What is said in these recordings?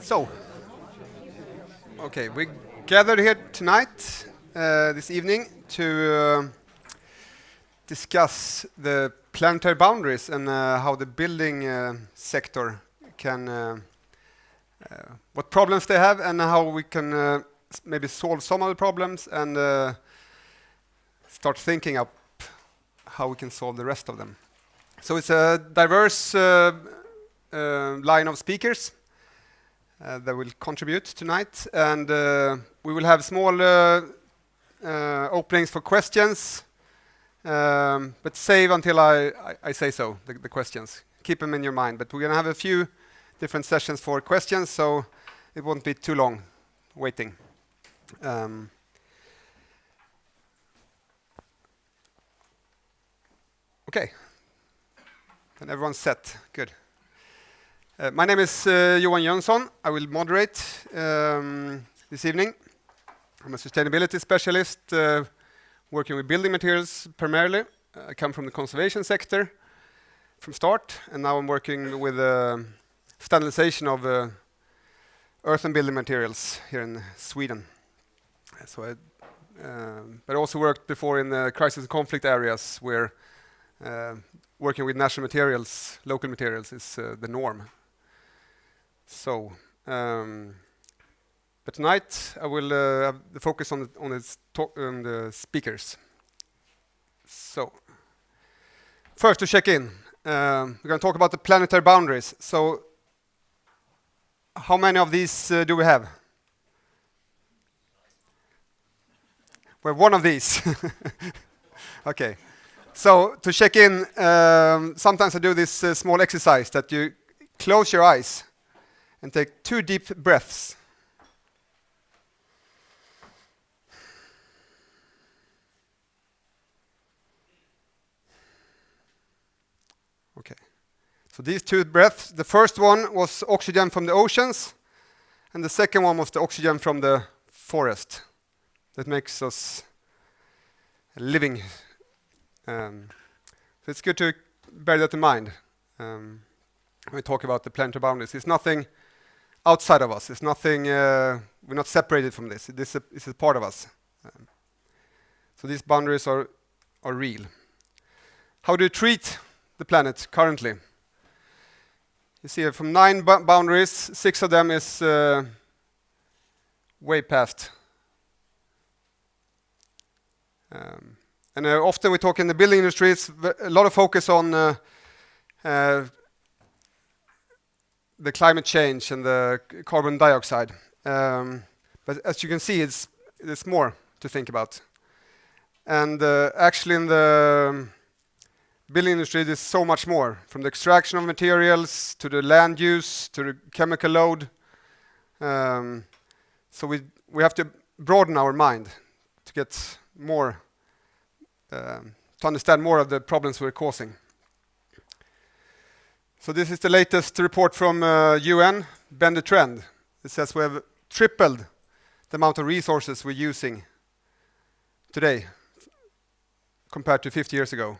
So, okay, we gathered here tonight, this evening, to discuss the planetary boundaries and how the building sector can, what problems they have and how we can maybe solve some of the problems and start thinking up how we can solve the rest of them. So it's a diverse line of speakers that will contribute tonight, and we will have small openings for questions, but save until I say so, the questions. Keep them in your mind, but we're going to have a few different sessions for questions, so it won't be too long waiting. Okay, and everyone's set. Good. My name is Johan Jönsson. I will moderate this evening. I'm a sustainability specialist working with building materials primarily. I come from the conservation sector from start, and now I'm working with standardization of earth and building materials here in Sweden. So but I also worked before in the crisis and conflict areas where working with national materials, local materials, is the norm. So, but tonight I will have the focus on the speakers. So, first to check in, we're going to talk about the planetary boundaries. So, how many of these do we have? We have one of these. Okay. So, to check in, sometimes I do this small exercise that you close your eyes and take 2 deep breaths. Okay. So these 2 breaths, the first one was oxygen from the oceans, and the second one was the oxygen from the forest. That makes us living. So it's good to bear that in mind when we talk about the planetary boundaries. It's nothing outside of us. It's nothing. We're not separated from this. This is part of us. So these boundaries are real. How do you treat the planet currently? You see, from 9 boundaries, 6 of them is way past. And often we talk in the building industry, it's a lot of focus on the climate change and the carbon dioxide. But as you can see, there's more to think about. And actually in the building industry, there's so much more, from the extraction of materials to the land use to the chemical load. So we have to broaden our mind to get more, to understand more of the problems we're causing. So this is the latest report from UN, Bend the Trend. It says we have tripled the amount of resources we're using today compared to 50 years ago.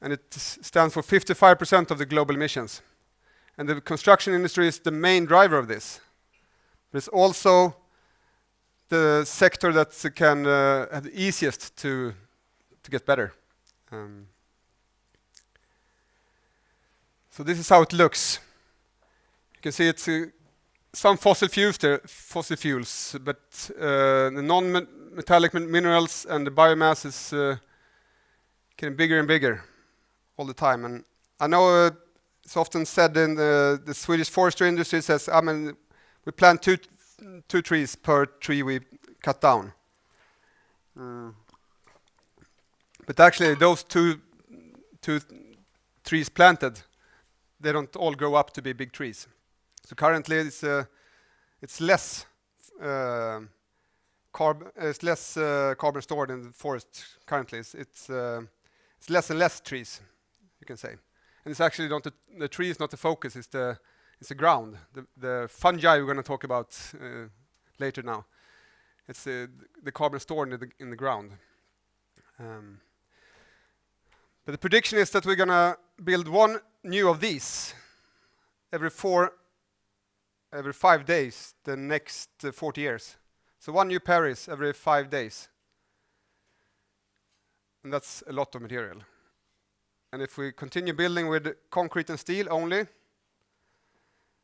And it stands for 55% of the global emissions. And the construction industry is the main driver of this. But it's also the sector that can have the easiest to get better. So this is how it looks. You can see it's some fossil fuels there, but the non-metallic minerals and the biomass is getting bigger and bigger all the time. And I know it's often said in the Swedish forestry industry says, I mean, we plant two trees per tree we cut down. But actually, those two trees planted, they don't all grow up to be big trees. So currently, it's less carbon stored in the forest. Currently, it's less and less trees, you can say. And it's actually not the tree is not the focus. It's the ground. The fungi we're going to talk about later now. It's the carbon stored in the ground. But the prediction is that we're gonna build one new of these every 5 days the next 40 years. So one new Paris every 5 days. And that's a lot of material. And if we continue building with concrete and steel only,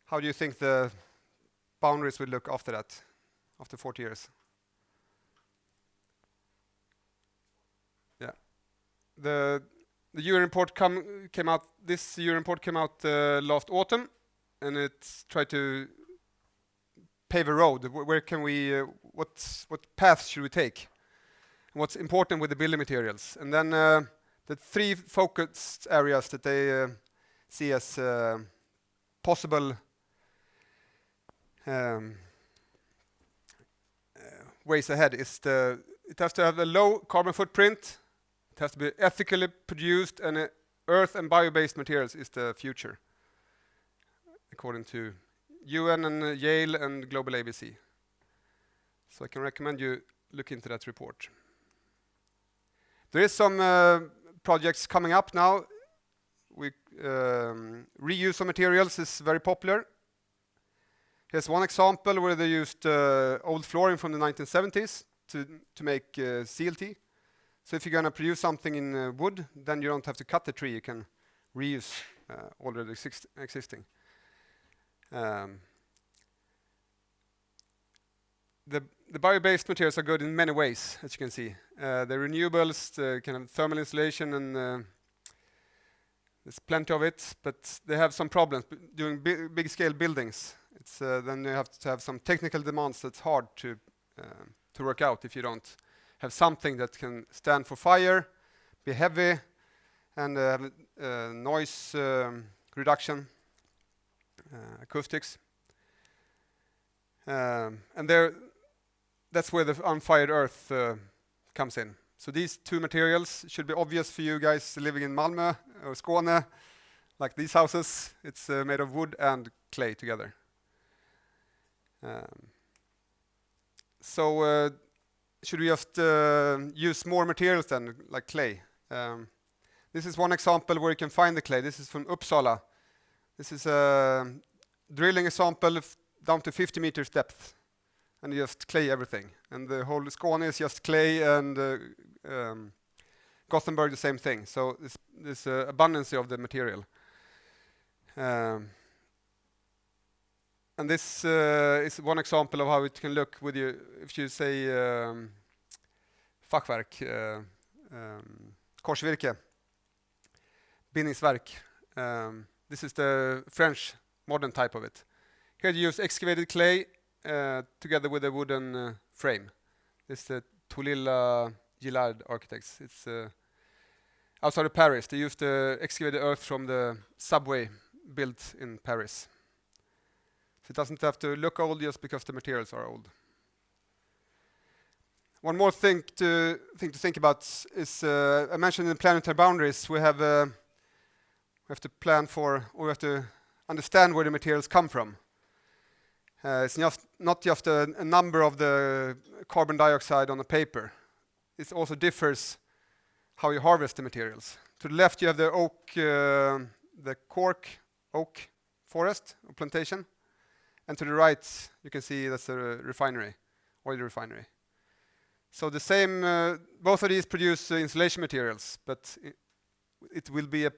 how do you think the boundaries will look after that, after 40 years? Yeah. The UN report came out. This UN report came out last autumn, and it tried to pave a road. Where can we? What paths should we take? What's important with the building materials? And then the 3 focused areas that they see as possible ways ahead is it has to have a low carbon footprint. It has to be ethically produced, and earth and bio-based materials is the future, according to UN and Yale and Global ABC. So I can recommend you look into that report. There is some projects coming up now. Reuse of materials is very popular. Here's one example where they used old flooring from the 1970s to make CLT. So if you're going to produce something in wood, then you don't have to cut the tree. You can reuse already existing. The bio-based materials are good in many ways, as you can see. The renewables, the kind of thermal insulation, and there's plenty of it, but they have some problems doing big scale buildings. It's then you have to have some technical demands that's hard to work out if you don't have something that can stand for fire, be heavy, and have noise reduction, acoustics. And that's where the unfired earth comes in. So these 2 materials should be obvious for you guys living in Malmö or Skåne, like these houses. It's made of wood and clay together. So should we just use more materials then, like clay? This is one example where you can find the clay. This is from Uppsala. This is a drilling example down to 50 meters depth, and you just clay everything. And the whole Skåne is just clay, and Gothenburg the same thing. So this abundance of the material. And this is one example of how it can look with you if you say fackverk, korsvirke, bindningsverk. This is the French modern type of it. Here you use excavated clay together with a wooden frame. This is the Toulilla Gillard architects. It's outside of Paris. They used the excavated earth from the subway built in Paris. So it doesn't have to look old just because the materials are old. One more thing to think about is I mentioned in planetary boundaries we have to plan for, or we have to understand where the materials come from. It's not just a number of the carbon dioxide on the paper. It also differs how you harvest the materials. To the left you have the oak, the cork oak forest or plantation, and to the right you can see that's a refinery, oil refinery. So the same, both of these produce insulation materials, but it will be a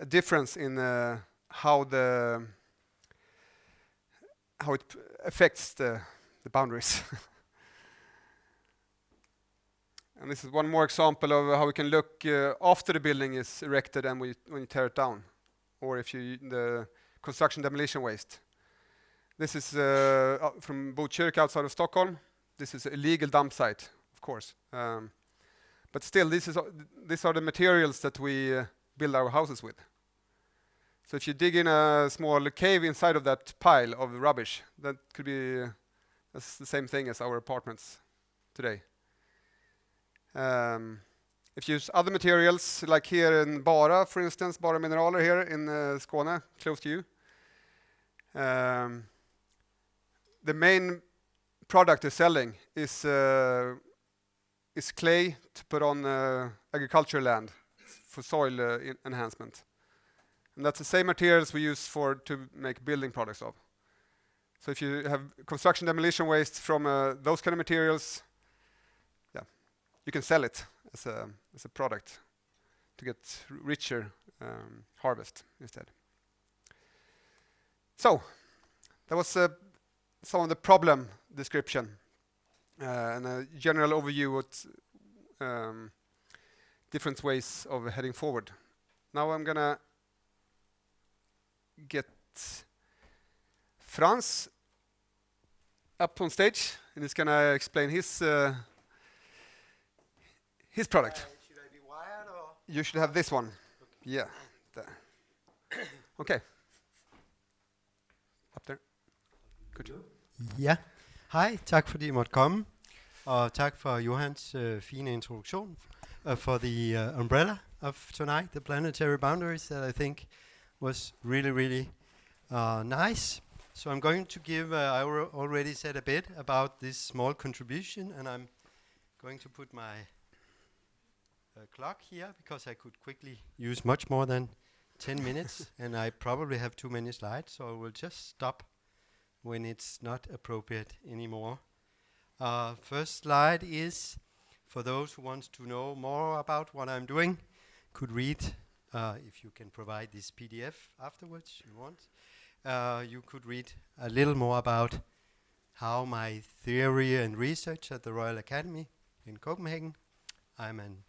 difference in how it affects the boundaries. And this is one more example of how we can look after the building is erected and when you tear it down, or if you the construction demolition waste. This is from Botkyrka outside of Stockholm. This is a legal dump site, of course. But still, these are the materials that we build our houses with. So if you dig in a small cave inside of that pile of rubbish, that could be that's the same thing as our apartments today. If you use other materials, like here in Bara, for instance, Bara Mineraler here in Skåne, close to you, the main product they're selling is is clay to put on agricultural land for soil enhancement. And that's the same materials we use to make building products of. So if you have construction demolition waste from those kind of materials, yeah, you can sell it as a product to get richer harvest instead. So that was some of the problem description and a general overview of different ways of heading forward. Now I'm gonna get Frans up on stage, and he's gonna explain his product. Should I be wired or? You should have this one. Okay. Yeah. There. Okay. Up there. Good. Ja. Hej, tak fordi I måtte komme. Og tak for Johans fine introduktion for the umbrella of tonight, the planetary boundaries, that I think was really, really nice. So I'm going to give, I already said a bit about this small contribution, and I'm going to put my clock here because I could quickly use much more than 10 minutes, and I probably have too many slides, so I will just stop when it's not appropriate anymore. First slide is for those who want to know more about what I'm doing, could read, if you can provide this PDF afterwards, you want. You could read a little more about how my theory and research at the Royal Academy in Copenhagen, I'm an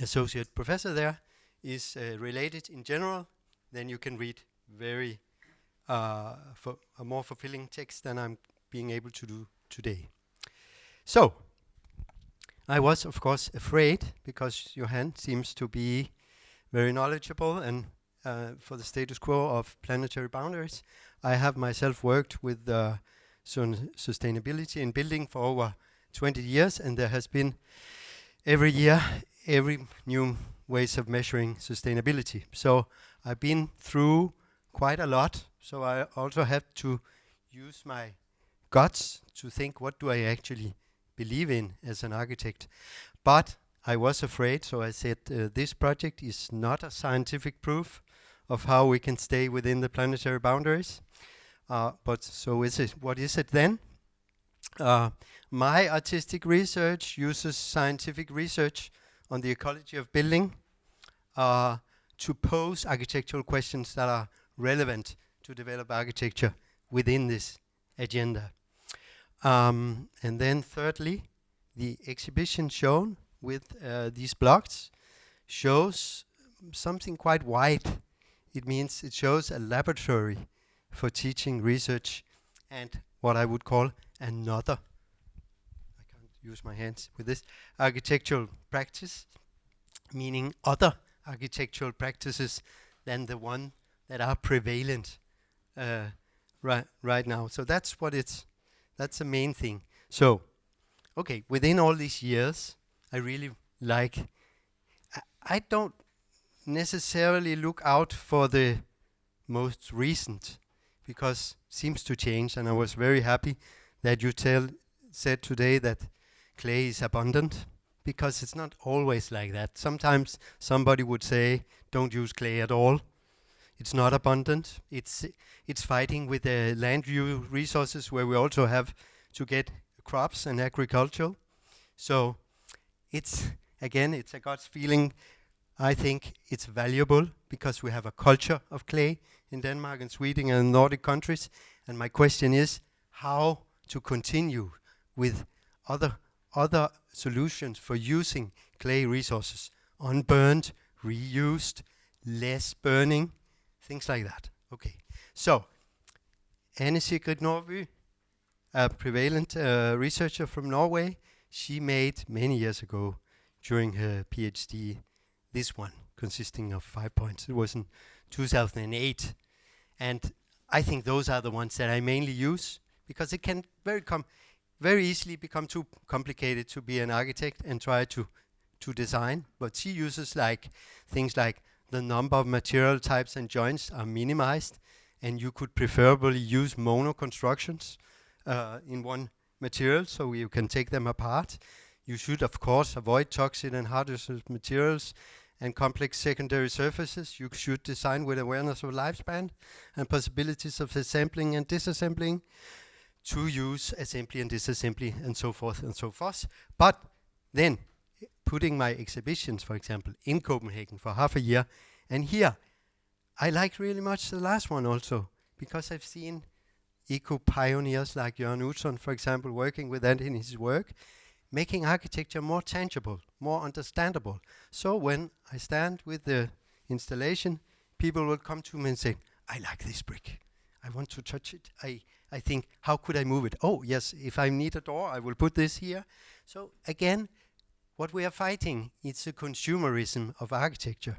associate professor there, is related in general. Then you can read very for a more fulfilling text than I'm being able to do today. So, I was of course afraid, because Johan seems to be very knowledgeable and for the status quo of planetary boundaries. I have myself worked with sustainability in building for over 20 years, and there has been every year every new ways of measuring sustainability. So I've been through quite a lot, so I also had to use my guts to think, what do I actually believe in as an architect? But I was afraid, so I said this project is not a scientific proof of how we can stay within the planetary boundaries. But so is it? What is it then? My artistic research uses scientific research on the ecology of building to pose architectural questions that are relevant to develop architecture within this agenda. And then thirdly, the exhibition shown with these blocks shows something quite wide. It means it shows a laboratory for teaching research and what I would call another, I can't use my hands with this, architectural practice, meaning other architectural practices than the one that are prevalent right now. So that's what that's the main thing. So, okay, within all these years, I really like, I don't necessarily look out for the most recent, because it seems to change, and I was very happy that you said today that clay is abundant, because it's not always like that. Sometimes somebody would say, don't use clay at all. It's not abundant. It's fighting with the land resources, where we also have to get crops and agriculture. So it's a gut feeling. I think it's valuable because we have a culture of clay in Denmark and Sweden and Nordic countries. And my question is how to continue with other solutions for using clay resources. Unburned, reused, less burning, things like that. Okay, so Anne Sigrid Norby, a prevalent researcher from Norway, she made many years ago during her PhD this one, consisting of 5 points. It was in 2008. And I think those are the ones that I mainly use, because it can very easily become too complicated to be an architect and try to design. But she uses things like the number of material types and joints are minimized, and you could preferably use mono constructions in one materials so you can take them apart. You should, of course, avoid toxic and hazardous materials and complex secondary surfaces. You should design with awareness of lifespan and possibilities of assembling and disassembling, to use assembly and disassembly and so forth and so forth. But then putting my exhibitions, for example, in Copenhagen for half a year, and here I like really much the last one also, because I've seen eco-pioneers like Jørgen Utzon, for example, working with that in his work, making architecture more tangible, more understandable. So when I stand with the installation, people will come to me and say, I like this brick. I want to touch it. I think, how could I move it? Oh, yes, if I need a door, I will put this here. So again, what we are fighting, it's the consumerism of architecture.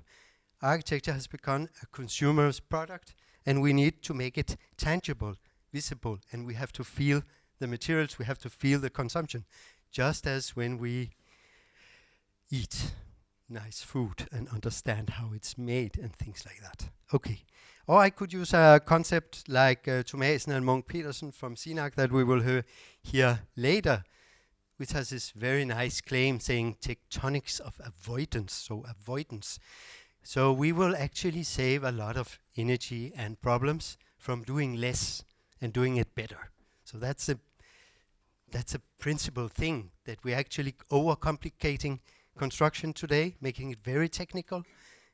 Architecture has become a consumer's product, and we need to make it tangible, visible, and we have to feel the materials, we have to feel the consumption. Just as when we eat nice food and understand how it's made and things like that. Okay. Or I could use a concept like Thomasen and Munk-Petersen from SINAG that we will hear later, which has this very nice claim saying tectonics of avoidance, so avoidance. So we will actually save a lot of energy and problems from doing less and doing it better. So that's a principal thing, that we're actually overcomplicating construction today, making it very technical.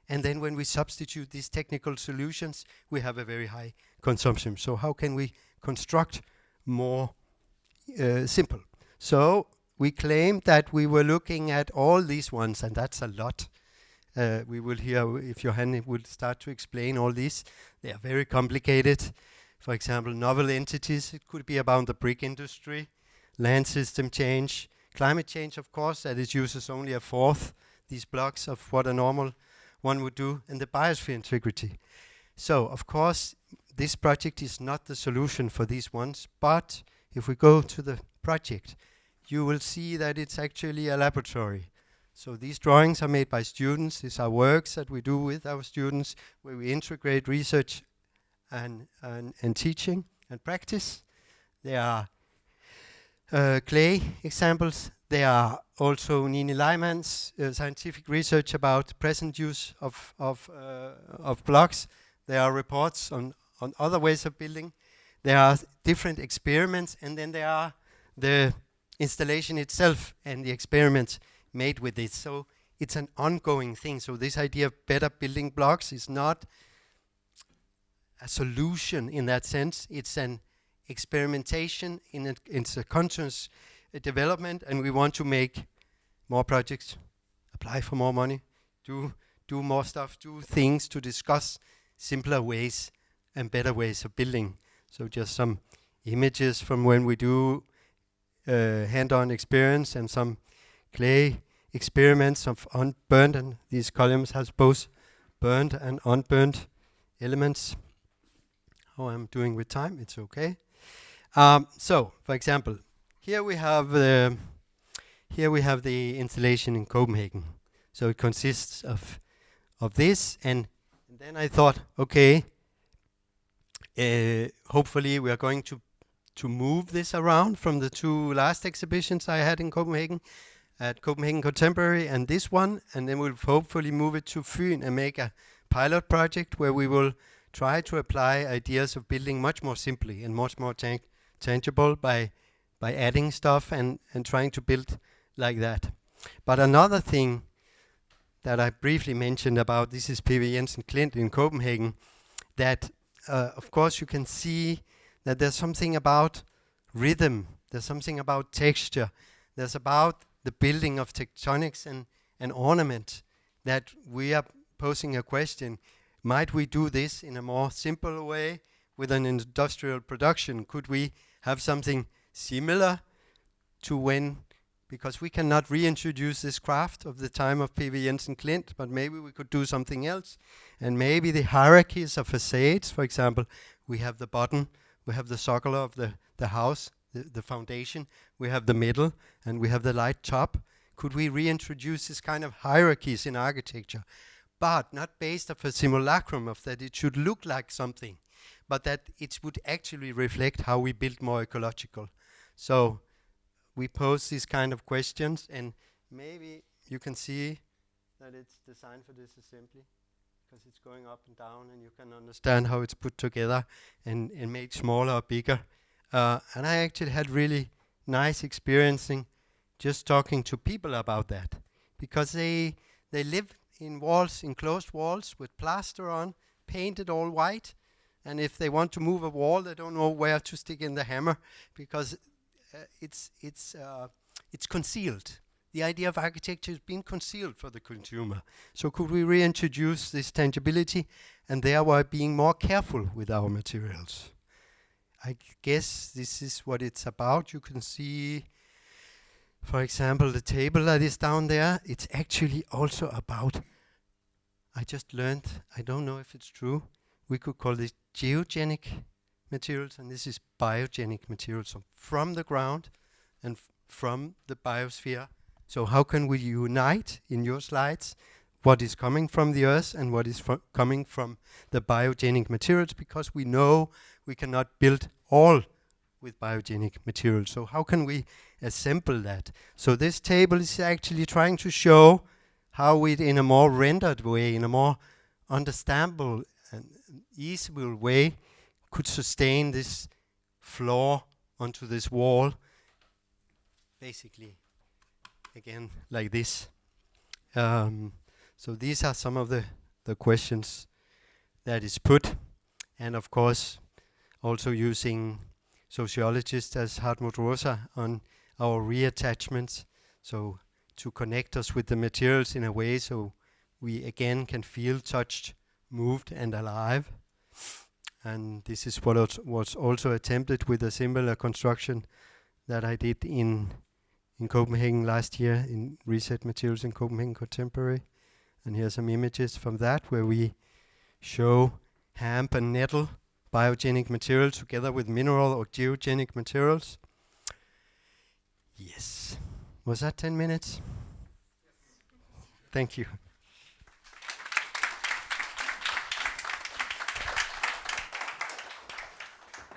And then when we substitute these technical solutions, we have a very high consumption. So how can we construct more simple? So we claim that we were looking at all these ones, and that's a lot. We will hear if Johan will start to explain all these. They are very complicated. For example, novel entities, it could be about the brick industry, land system change, climate change, of course, that it uses only a fourth, these blocks of what a normal one would do, and the biosphere integrity. So, of course, this project is not the solution for these ones, but if we go to the project, you will see that it's actually a laboratory. So these drawings are made by students. These are works that we do with our students, where we integrate research and teaching and practice. They are clay examples. There are also Nini Leimann's scientific research about present use of blocks. There are reports on other ways of building. There are different experiments, and then there are the installation itself and the experiments made with it. So it's an ongoing thing. So this idea of better building blocks is not a solution in that sense. It's an experimentation, it's a conscious development, and we want to make more projects, apply for more money, do more stuff, do things to discuss simpler ways and better ways of building. So just some images from when we do hand-on experience and some clay experiments of unburnt, and these columns has both burnt and unburnt elements. How I'm doing with time, it's okay. So, for example, here we have the installation in Copenhagen. So it consists of this, and then I thought, okay, hopefully we are going to move this around from the two last exhibitions I had in Copenhagen, at Copenhagen Contemporary and this one, and then we'll hopefully move it to Fyn and make a pilot project where we will try to apply ideas of building much more simply and much more tangible by adding stuff and trying to build like that. But another thing that I briefly mentioned about, this is P.V. Jensen Klint in Copenhagen, that of course you can see that there's something about rhythm, there's something about texture, there's about the building of tectonics and ornament, that we are posing a question. Might we do this in a more simple way with an industrial production? Could we have something similar to when, because we cannot reintroduce this craft of the time of P.V. Jensen Klint, but maybe we could do something else. And maybe the hierarchies of facades, for example, we have the bottom, we have the socle of the house, the foundation, we have the middle, and we have the light top. Could we reintroduce this kind of hierarchies in architecture, but not based off a simulacrum of that it should look like something, but that it would actually reflect how we build more ecological. So we pose these kind of questions, and maybe you can see that it's designed for disassembly because it's going up and down, and you can understand how it's put together and made smaller or bigger. And I actually had really nice experiencing just talking to people about that, because they live in walls, enclosed walls with plaster on, painted all white, and if they want to move a wall, they don't know where to stick in the hammer because it's concealed. The idea of architecture has been concealed for the consumer. So could we reintroduce this tangibility and thereby being more careful with our materials? I guess this is what it's about. You can see, for example, the table that is down there. It's actually also about, I just learned, I don't know if it's true, we could call this geogenic materials, and this is biogenic materials, so from the ground and from the biosphere. So how can we unite, in your slides, what is coming from the earth and what is coming from the biogenic materials, because we know we cannot build all with biogenic materials. So how can we assemble that? So this table is actually trying to show how we, in a more rendered way, in a more understandable and easable way, could sustain this floor onto this wall, basically, again, like this. So these are some of the questions that is put, and of course, also using sociologists as Hartmut Rosa on our reattachments, so to connect us with the materials in a way so we again can feel touched, moved and alive. And this is what was also attempted with a similar construction that I did in Copenhagen last year in Reset Materials in Copenhagen Contemporary. And here are some images from that where we show hemp and nettle, biogenic materials together with mineral or geogenic materials. Yes. Was that 10 minutes? Thank you.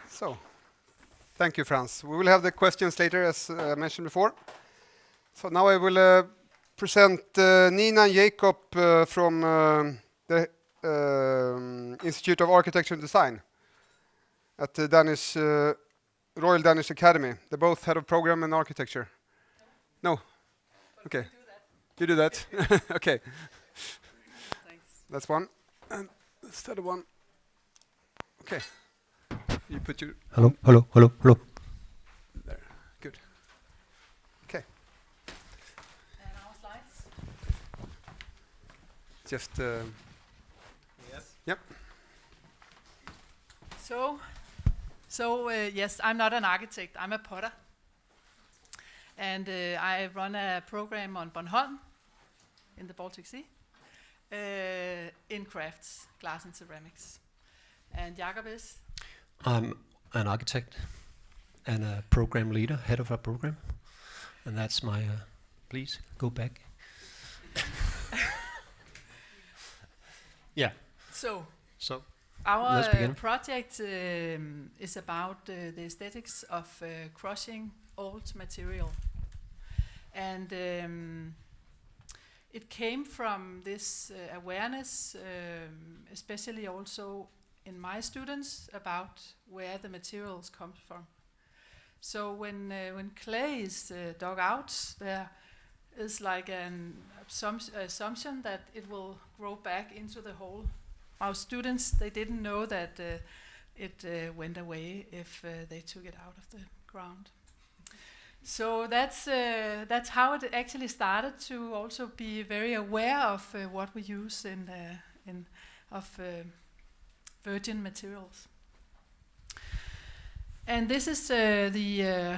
So, thank you, Frans. We will have the questions later, as mentioned before. So now I will present Nina and Jacob from the Institute of Architecture and Design at the Danish Royal Danish Academy. They're both head of program in architecture. No? Okay. You do that? Okay. Thanks. That's one. And that's the other one. Okay. You put your... Hello, hello, hello, hello. There. Good. Okay. And our slides. Just... Yes. Yep. So yes, I'm not an architect, I'm a potter. And I run a program on Bornholm in the Baltic Sea in crafts, glass and ceramics. And Jacob is? I'm an architect and a program leader, head of a program. And that's my, please go back. Yeah. So Let's our begin. project is about the aesthetics of crushing old material. And it came from this awareness, especially also in my students, about where the materials come from. So when clay is dug out, there is like an assumption that it will grow back into the hole. Our students, they didn't know that it went away if they took it out of the ground. So that's how it actually started, to also be very aware of what we use of virgin materials. And this is the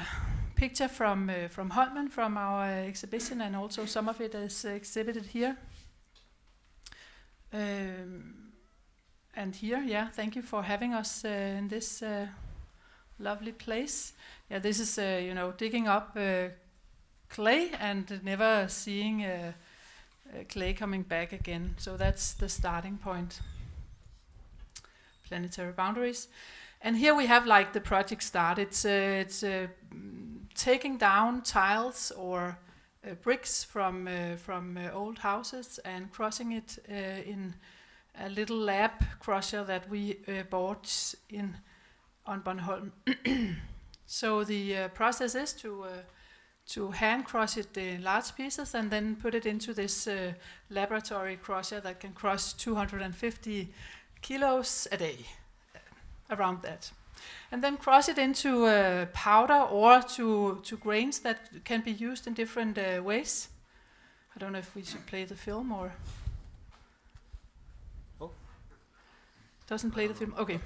picture from Holmen, from our exhibition, and also some of it is exhibited here. And here, yeah, thank you for having us in this lovely place. Yeah, this is, digging up clay and never seeing clay coming back again. So that's the starting point. Planetary boundaries. And here we have like the project start. It's taking down tiles or bricks from old houses and crushing it in a little lab crusher that we bought on Bornholm. So the process is to hand crush it in large pieces and then put it into this laboratory crusher that can crush 250 kilos a day, around that. And then crush it into powder or to grains that can be used in different ways. I don't know if we should play the film or... Oh. Doesn't play the film? Okay.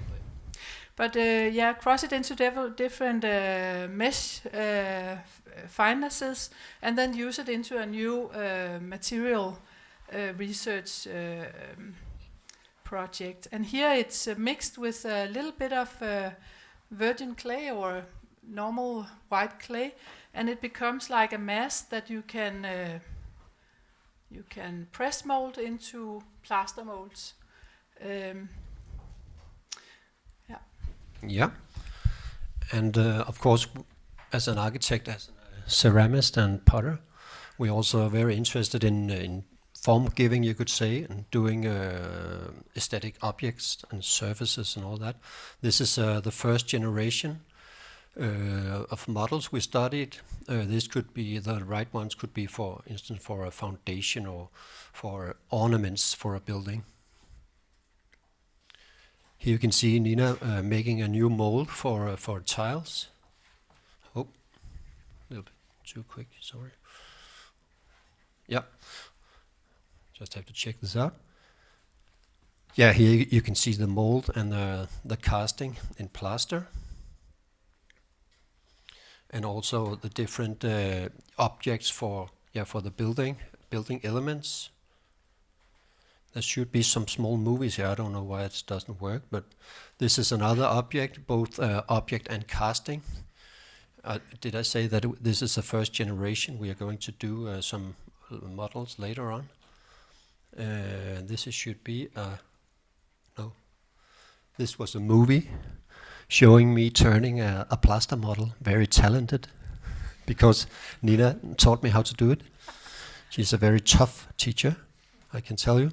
But yeah, crush it into different mesh finenesses and then use it into a new material research project. And here it's mixed with a little bit of virgin clay or normal white clay, and it becomes like a mass that you can press mold into plaster molds. Yeah, and of course, as an architect, as a ceramist and potter, we also are very interested in form giving, you could say, and doing aesthetic objects and surfaces and all that. This is the first generation of models we studied. This could be, the right ones could be, for instance, for a foundation or for ornaments for a building. Here you can see Nina making a new mold for tiles. Oh, a little bit too quick, sorry. Yeah, just have to check this out. Yeah, here you can see the mold and the casting in plaster. And also the different objects for the building elements. There should be some small movies here. I don't know why it doesn't work, but this is another object, both object and casting. Did I say that this is the first generation? We are going to do some models later on. This should be no. This was a movie showing me turning a plaster model. Very talented, because Nina taught me how to do it. She's a very tough teacher, I can tell you.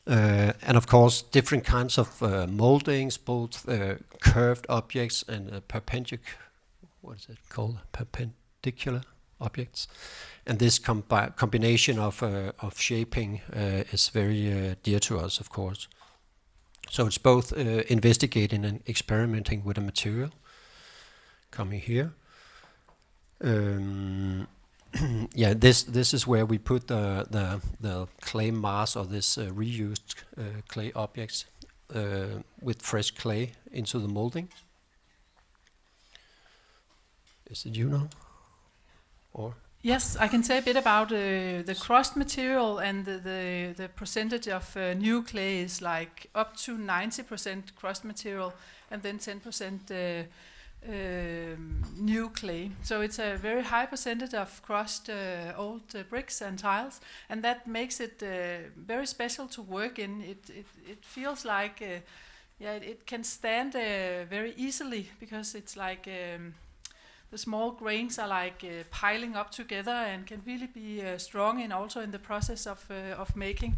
And of course, different kinds of moldings, both curved objects and perpendicular objects. And this combination of shaping is very dear to us, of course. So it's both investigating and experimenting with a material. Coming here. Yeah, this is where we put the clay mass, or this reused clay objects with fresh clay into the molding. Is it you now? Or? Yes, I can say a bit about the crushed material, and the percentage of new clay is like up to 90% crushed material and then 10% new clay. So it's a very high percentage of crushed old bricks and tiles, and that makes it very special to work in. It feels like it can stand very easily, because it's like the small grains are like piling up together and can really be strong, and also in the process of making.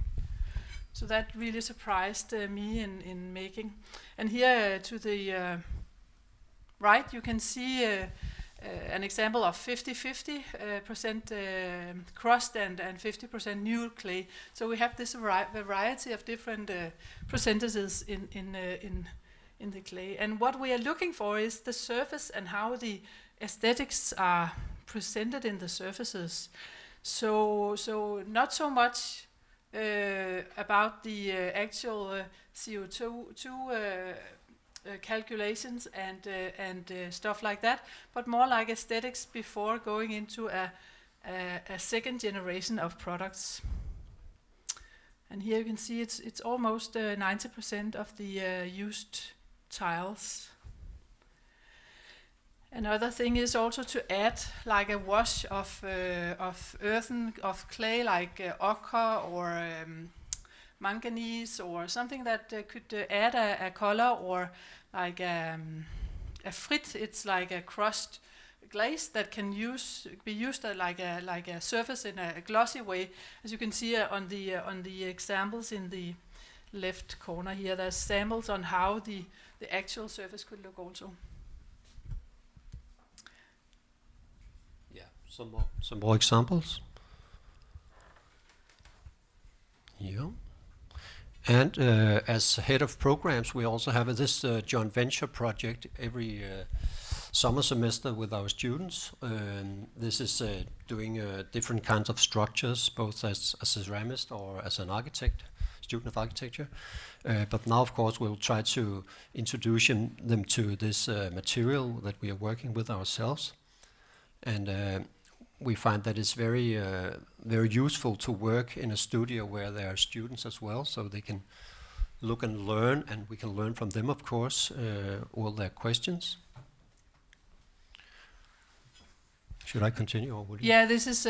So that really surprised me in making. And here to the right, you can see an example of 50-50% crushed and 50% new clay. So we have this variety of different percentages in the clay. And what we are looking for is the surface and how the aesthetics are presented in the surfaces. So not so much about the actual CO2 calculations and stuff like that, but more like aesthetics before going into a second generation of products. And here you can see it's almost 90% of the used tiles. Another thing is also to add like a wash of clay, like ochre or manganese, or something that could add a color, or like a frit. It's like a crushed glaze that can be used like a surface in a glossy way, as you can see on the examples in the left corner here. There's samples on how the actual surface could look also. Yeah, some more examples. Yeah. And as head of programs, we also have this joint venture project every summer semester with our students. This is doing different kinds of structures, both as a ceramist or as an architect, student of architecture. But now, of course, we'll try to introduce them to this material that we are working with ourselves. And we find that it's very useful to work in a studio where there are students as well, so they can look and learn, and we can learn from them, of course, all their questions. Should I continue, or would you? Yeah, this is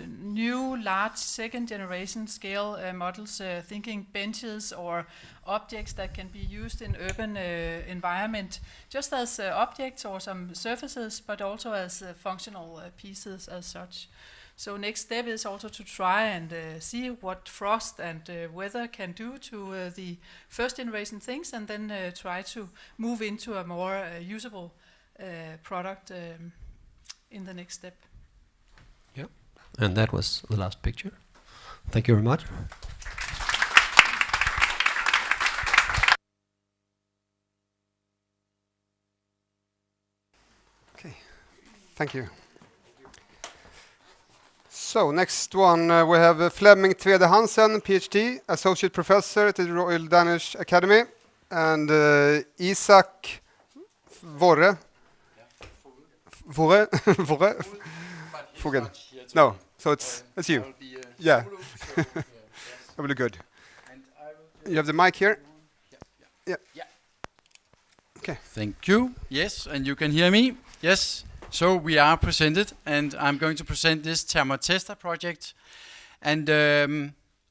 new, large, second-generation scale models, thinking benches or objects that can be used in urban environment, just as objects or some surfaces, but also as functional pieces as such. So next step is also to try and see what frost and weather can do to the first-generation things, and then try to move into a more usable product in the next step. Yeah, and that was the last picture. Thank you very much. Okay, thank you. So next one we have Flemming Tvede Hansen, PhD, Associate Professor at the Royal Danish Academy, and Isak Vorre. Fugen. No, so it's you. Yeah. That will be good. You have the mic here. Yeah. Okay. Thank you. Yes, and you can hear me. Yes. So we are presented, and I'm going to present this thermotester project. And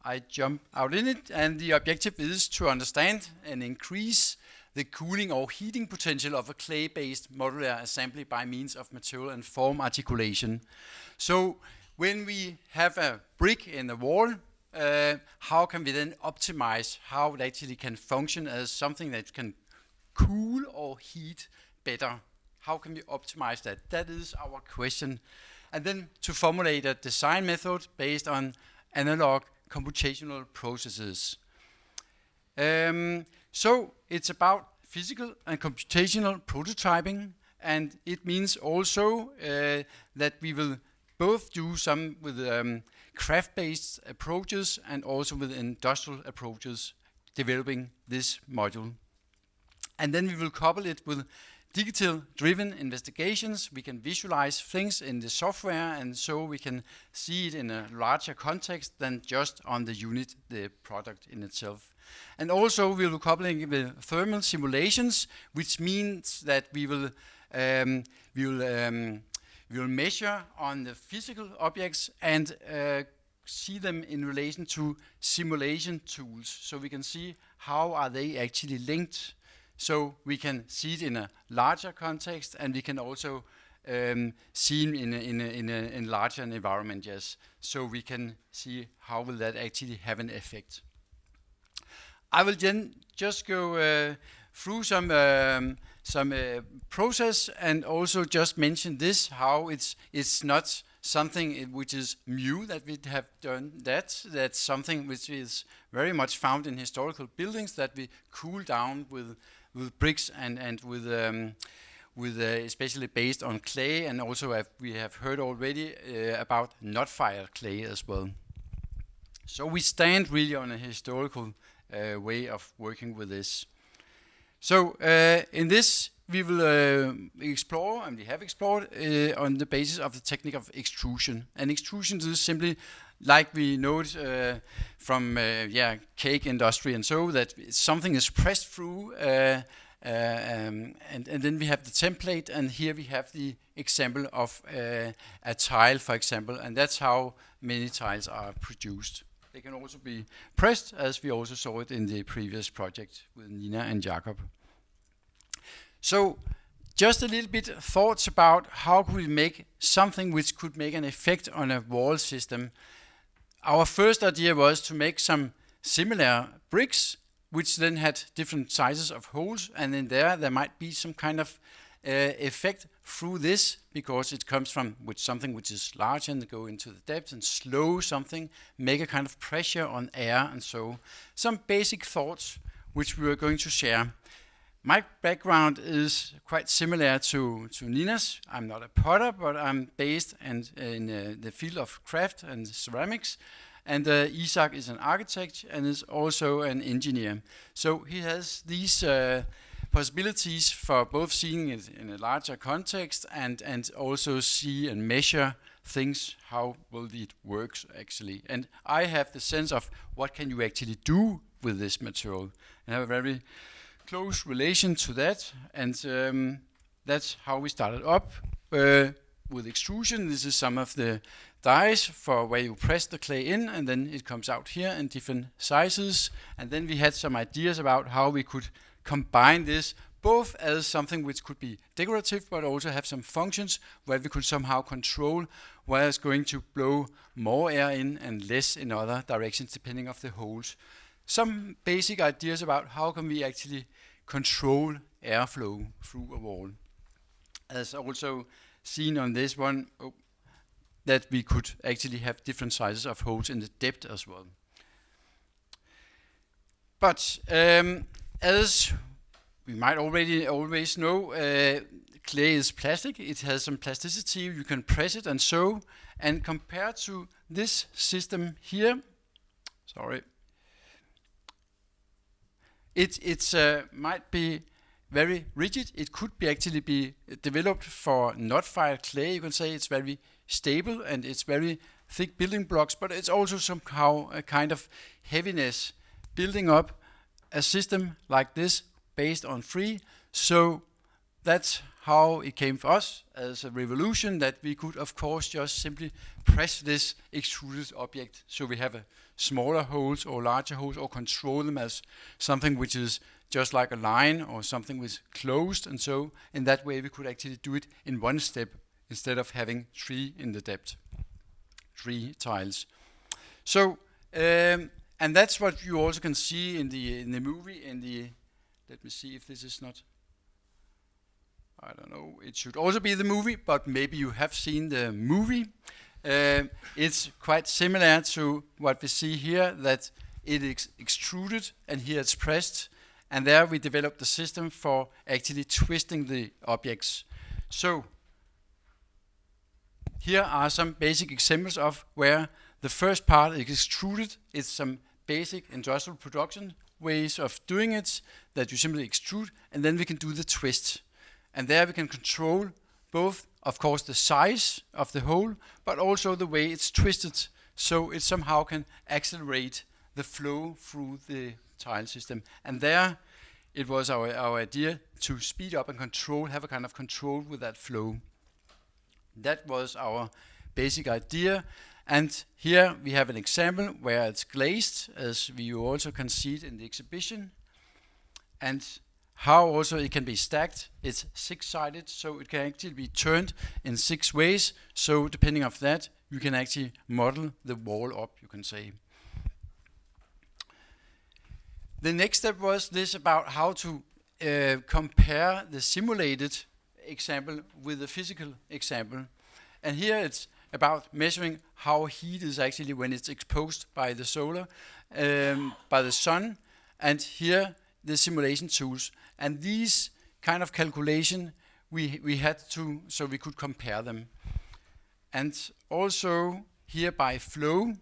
I jump out in it, and the objective is to understand and increase the cooling or heating potential of a clay-based modular assembly by means of material and form articulation. So when we have a brick in the wall, how can we then optimize how it actually can function as something that can cool or heat better? How can we optimize that? That is our question. And then to formulate a design method based on analog computational processes. So it's about physical and computational prototyping, and it means also that we will both do some with craft-based approaches and also with industrial approaches developing this module. And then we will couple it with digital-driven investigations. We can visualize things in the software, and so we can see it in a larger context than just on the unit, the product in itself. And also we will couple it with thermal simulations, which means that we will measure on the physical objects and see them in relation to simulation tools, so we can see how are they actually linked. So we can see it in a larger context, and we can also see it in a larger environment, yes. So we can see how will that actually have an effect. I will then just go through some process, and also just mention this, how it's not something which is new that we have done that. That's something which is very much found in historical buildings, that we cool down with bricks and with especially based on clay, and also we have heard already about not fired clay as well. So we stand really on a historical way of working with this. So in this we will explore, and we have explored on the basis of the technique of extrusion. And extrusion is simply like we know it from cake industry, and so that something is pressed through, and then we have the template, and here we have the example of a tile, for example, and that's how many tiles are produced. They can also be pressed, as we also saw it in the previous project with Nina and Jakob. So just a little bit thoughts about how could we make something which could make an effect on a wall system. Our first idea was to make some similar bricks, which then had different sizes of holes, and in there might be some kind of effect through this, because it comes from something which is large and go into the depth and slow something, make a kind of pressure on air, and so some basic thoughts which we are going to share. My background is quite similar to Nina's. I'm not a potter, but I'm based in the field of craft and ceramics. And Isaac is an architect and is also an engineer. So he has these possibilities for both seeing it in a larger context and also see and measure things, how well it works actually. And I have the sense of what can you actually do with this material. And have a very close relation to that, and that's how we started up with extrusion. This is some of the dies for where you press the clay in, and then it comes out here in different sizes. And then we had some ideas about how we could combine this both as something which could be decorative, but also have some functions where we could somehow control where it's going to blow more air in and less in other directions depending on the holes. Some basic ideas about how can we actually control airflow through a wall. As also seen on this one, that we could actually have different sizes of holes in the depth as well. But as we might always know, clay is plastic. It has some plasticity. You can press it and so. And compared to this system here, it might be very rigid. It could be actually be developed for not fired clay. You can say it's very stable and it's very thick building blocks, but it's also somehow a kind of heaviness building up a system like this based on free. So that's how it came for us as a revolution, that we could of course just simply press this extruded object so we have a smaller holes or larger holes, or control them as something which is just like a line or something which is closed, and so in that way we could actually do it in one step instead of having 3 in the depth, 3 tiles. So and that's what you also can see in the movie. Let me see if this is not. I don't know. It should also be the movie, but maybe you have seen the movie. It's quite similar to what we see here, that it is extruded and here it's pressed, and there we developed the system for actually twisting the objects. So here are some basic examples of where the first part is extruded. It's some basic industrial production ways of doing it, that you simply extrude, and then we can do the twist. And there we can control both, of course, the size of the hole, but also the way it's twisted, so it somehow can accelerate the flow through the tile system. And there it was our idea to speed up and control, have a kind of control with that flow. That was our basic idea. And here we have an example where it's glazed, as you also can see it in the exhibition. And how also it can be stacked. It's 6-sided, so it can actually be turned in 6 ways. So depending on that, you can actually model the wall up, you can say. The next step was this about how to compare the simulated example with the physical example. And here it's about measuring how heat is actually when it's exposed by the solar, by the sun, and here the simulation tools. And these kind of calculation we had to, so we could compare them. And also here by flow,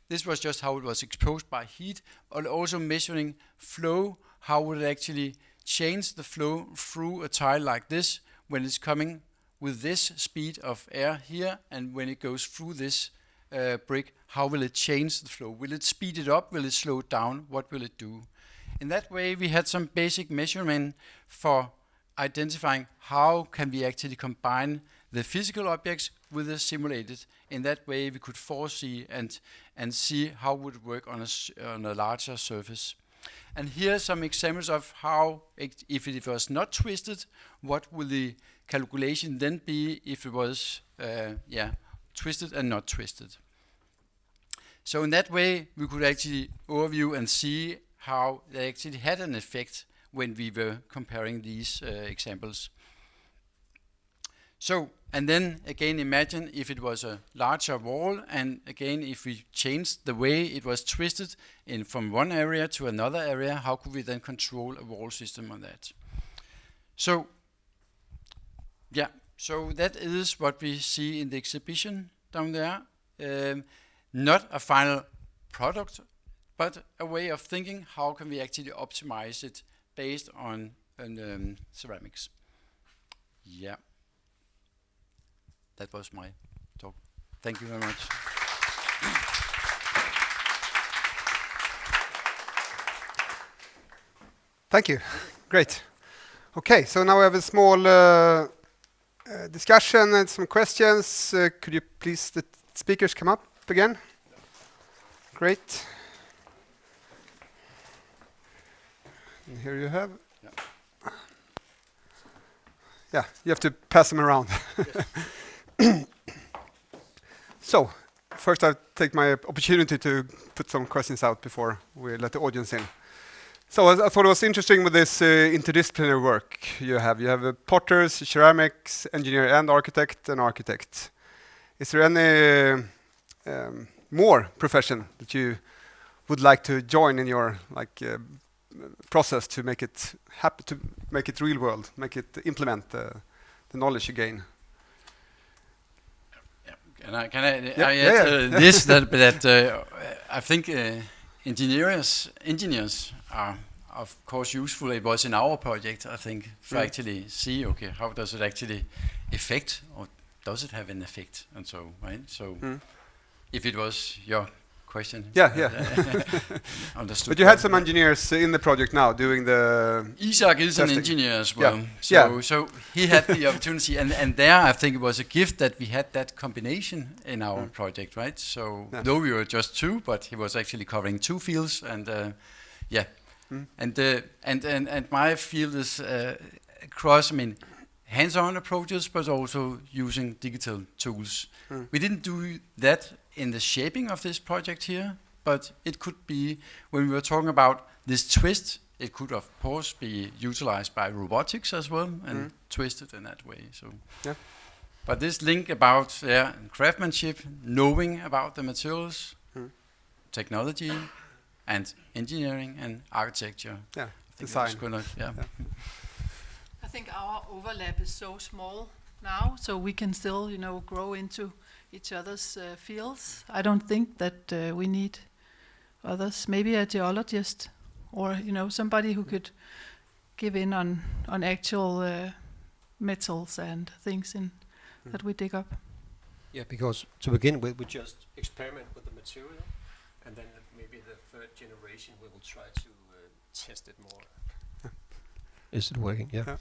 this was just how it was exposed by heat, and also measuring flow, how would it actually change the flow through a tile like this when it's coming with this speed of air here, and when it goes through this brick, how will it change the flow? Will it speed it up? Will it slow it down? What will it do? In that way, we had some basic measurement for identifying how can we actually combine the physical objects with the simulated. In that way, we could foresee and see how would it work on a larger surface. And here are some examples of how, if it was not twisted, what will the calculation then be if it was twisted and not twisted. So in that way, we could actually overview and see how they actually had an effect when we were comparing these examples. So, and then again imagine if it was a larger wall, and again if we changed the way it was twisted from one area to another area, how could we then control a wall system on that? So, yeah, so that is what we see in the exhibition down there. Not a final product, but a way of thinking how can we actually optimize it based on ceramics. Yeah. That was my talk. Thank you very much. Thank you. Great. Okay, so now we have a small discussion and some questions. Could you please, the speakers, come up again? Great. And here you have. Yeah, you have to pass them around. So, first I'll take my opportunity to put some questions out before we let the audience in. So I thought it was interesting with this interdisciplinary work you have. You have potters, ceramics, engineer and architect. Is there any more profession that you would like to join in your process to make it happen, to make it real world, make it implement the knowledge you gain? Can I add this? That I think engineers are of course useful. It was in our project, I think, for actually see how does it actually affect, or does it have an effect, and so right. So if it was your question, understood. But you had some engineers in the project now doing the. Isaac is an engineer as well, so he had the opportunity, and there I think it was a gift that we had that combination in our project, right? So though we were just two, but he was actually covering two fields, and and my field is across. I mean, hands-on approaches, but also using digital tools. We didn't do that in the shaping of this project here, but it could be, when we were talking about this twist, it could of course be utilized by robotics as well, and twisted in that way. So, but this link about craftsmanship, knowing about the materials, technology, and engineering and architecture. Yeah, design. I think our overlap is so small now, so we can still, grow into each other's fields. I don't think that we need others. Maybe a geologist, or somebody who could give in on actual metals and things that we dig up. Yeah, because to begin with, we just experiment with the material, and then maybe the third generation we will try to test it more. Is it working? Yeah.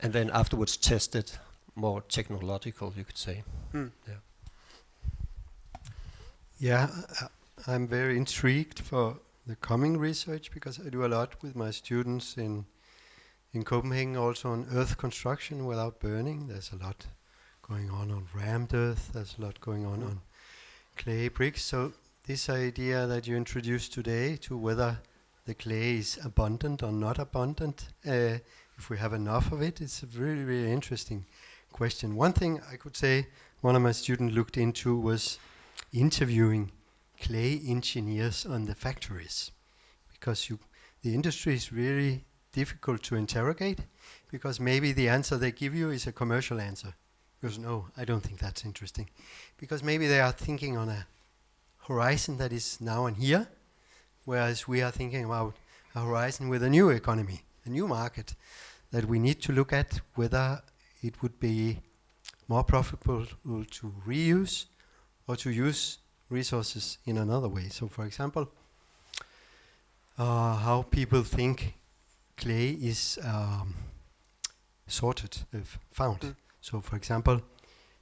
And then afterwards test it more technological, you could say. I'm very intrigued for the coming research, because I do a lot with my students in Copenhagen, also on earth construction without burning. There's a lot going on rammed earth. There's a lot going on clay bricks. So this idea that you introduced today to whether the clay is abundant or not abundant, if we have enough of it, it's a really, really interesting question. One thing I could say one of my students looked into was interviewing clay engineers on the factories, because the industry is really difficult to interrogate, because maybe the answer they give you is a commercial answer. Because no, I don't think that's interesting. Because maybe they are thinking on a horizon that is now and here, whereas we are thinking about a horizon with a new economy, a new market, that we need to look at whether it would be more profitable to reuse or to use resources in another way. So for example, how people think clay is sorted, found. So for example,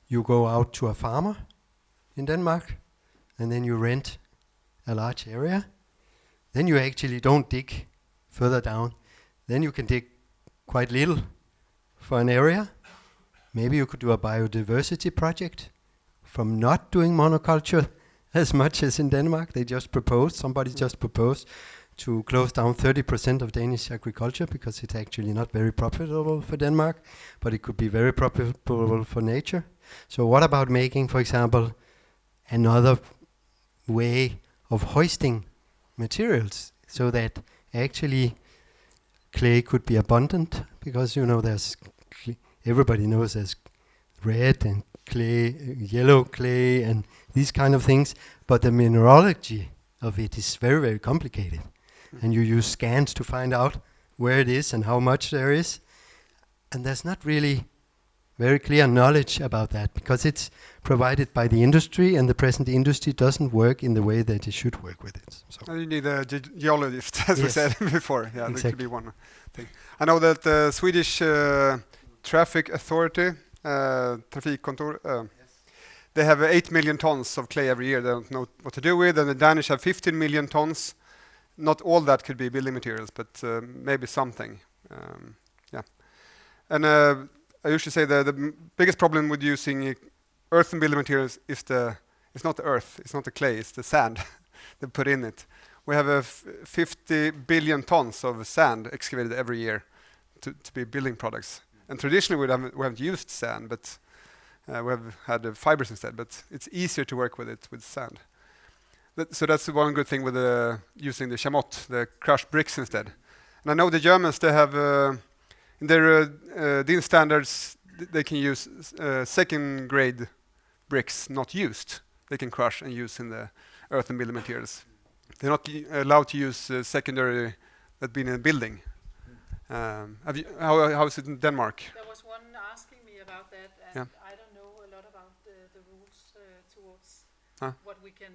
you go out to a farmer in Denmark, and then you rent a large area. Then you actually don't dig further down, then you can dig quite little for an area. Maybe you could do a biodiversity project from not doing monoculture as much as in Denmark. Somebody just proposed to close down 30% of Danish agriculture because it's actually not very profitable for Denmark, but it could be very profitable for nature. So what about making, for example, another way of hoisting materials so that actually clay could be abundant? Because there's everybody knows there's red and clay, yellow clay and these kind of things, but the mineralogy of it is very, very complicated. And you use scans to find out where it is and how much there is. And there's not really very clear knowledge about that because it's provided by the industry, and the present industry doesn't work in the way that it should work with it. So You need a geologist, as we Yes. said before. Yeah, that Exactly. could be one thing. I know that the Swedish Traffic Authority, Trafikkontor, they have 8 million tons of clay every year. They don't know what to do with, and the Danish have 15 million tons. Not all that could be building materials, but maybe something. Yeah. And I usually say the biggest problem with using earthen building materials is it's not the earth, it's not the clay, it's the sand they put in it. We have 50 billion tons of sand excavated every year to be building products. And traditionally we haven't used sand, but we have had fibers instead. But it's easier to work with it with sand. So that's one good thing with using the chamot, the crushed bricks instead. And I know the Germans, they have in their DIN standards, they can use second grade bricks not used. They can crush and use in the earthen building materials. They're not allowed to use secondary that been in a building. How is it in Denmark? There was one asking me about that, and Yeah. I don't know a lot about the rules towards Huh? what we can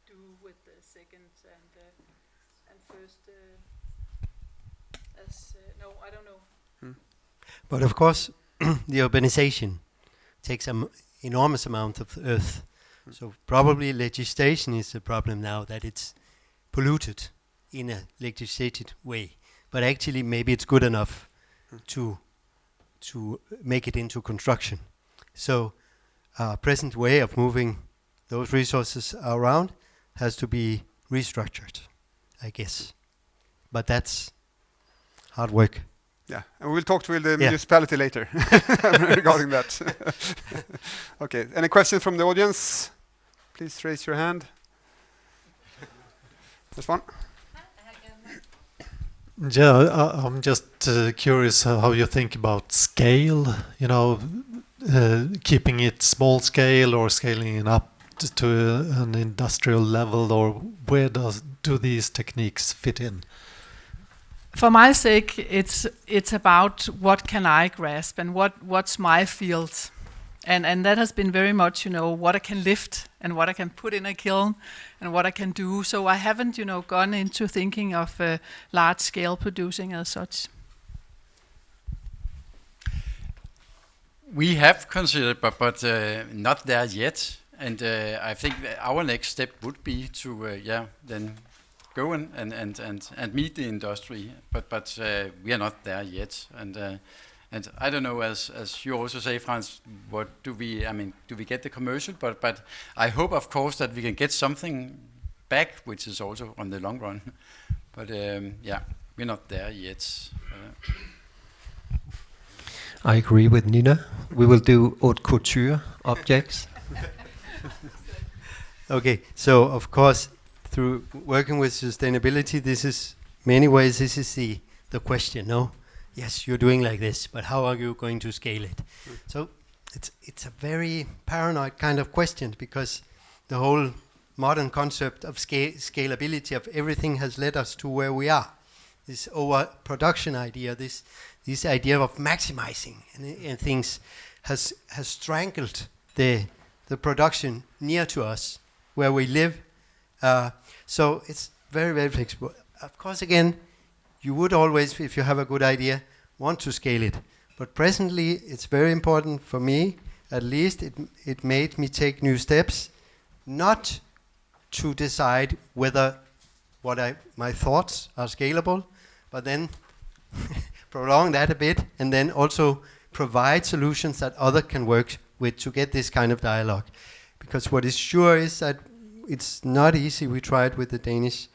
do with the second and first. No, I don't know. But of course, the urbanization takes an enormous amount of earth. So probably legislation is the problem now, that it's polluted in a legislated way. But actually maybe it's good enough to make it into construction. So present way of moving those resources around has to be restructured, I guess. But that's hard work. Yeah, and we'll talk to the Yeah. municipality later regarding that. Okay, any questions from the audience? Please raise your hand. This one. Yeah, I'm just curious how you think about scale, keeping it small scale or scaling it up to an industrial level, or where do these techniques fit in? For my sake, it's about what can I grasp and what's my field, and that has been very much what I can lift and what I can put in a kiln and what I can do. So I haven't gone into thinking of large scale producing as such. We have considered, but not there yet. And I think that our next step would be to then go and meet the industry. But we are not there yet. And I don't know, as you also say, Frans, what do we? I mean, do we get the commercial? But I hope, of course, that we can get something back, which is also on the long run. But we're not there yet. I agree with Nina. We will do haute couture objects. Okay, so of course, through working with sustainability, this is the question, no? Yes, you're doing like this, but how are you going to scale it? So it's a very paranoid kind of question, because the whole modern concept of scalability of everything has led us to where we are. This overproduction idea, this idea of maximizing and things has strangled the production near to us where we live. So it's very, very flexible. Of course, again, you would always, if you have a good idea, want to scale it. But presently, it's very important for me, at least it made me take new steps, not to decide whether my thoughts are scalable, but then prolong that a bit, and then also provide solutions that other can work with to get this kind of dialogue. Because what is sure is that it's not easy. We tried with the Danish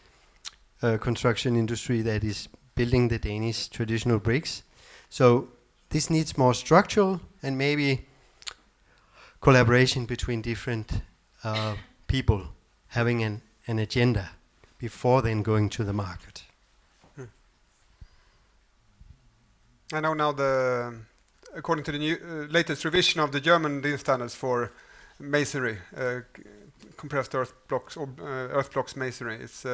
construction industry that is building the Danish traditional bricks. So this needs more structural and maybe collaboration between different people having an agenda before then going to the market. I know now according to the new latest revision of the German DIN standards for masonry, compressed earth blocks or earth blocks masonry, it's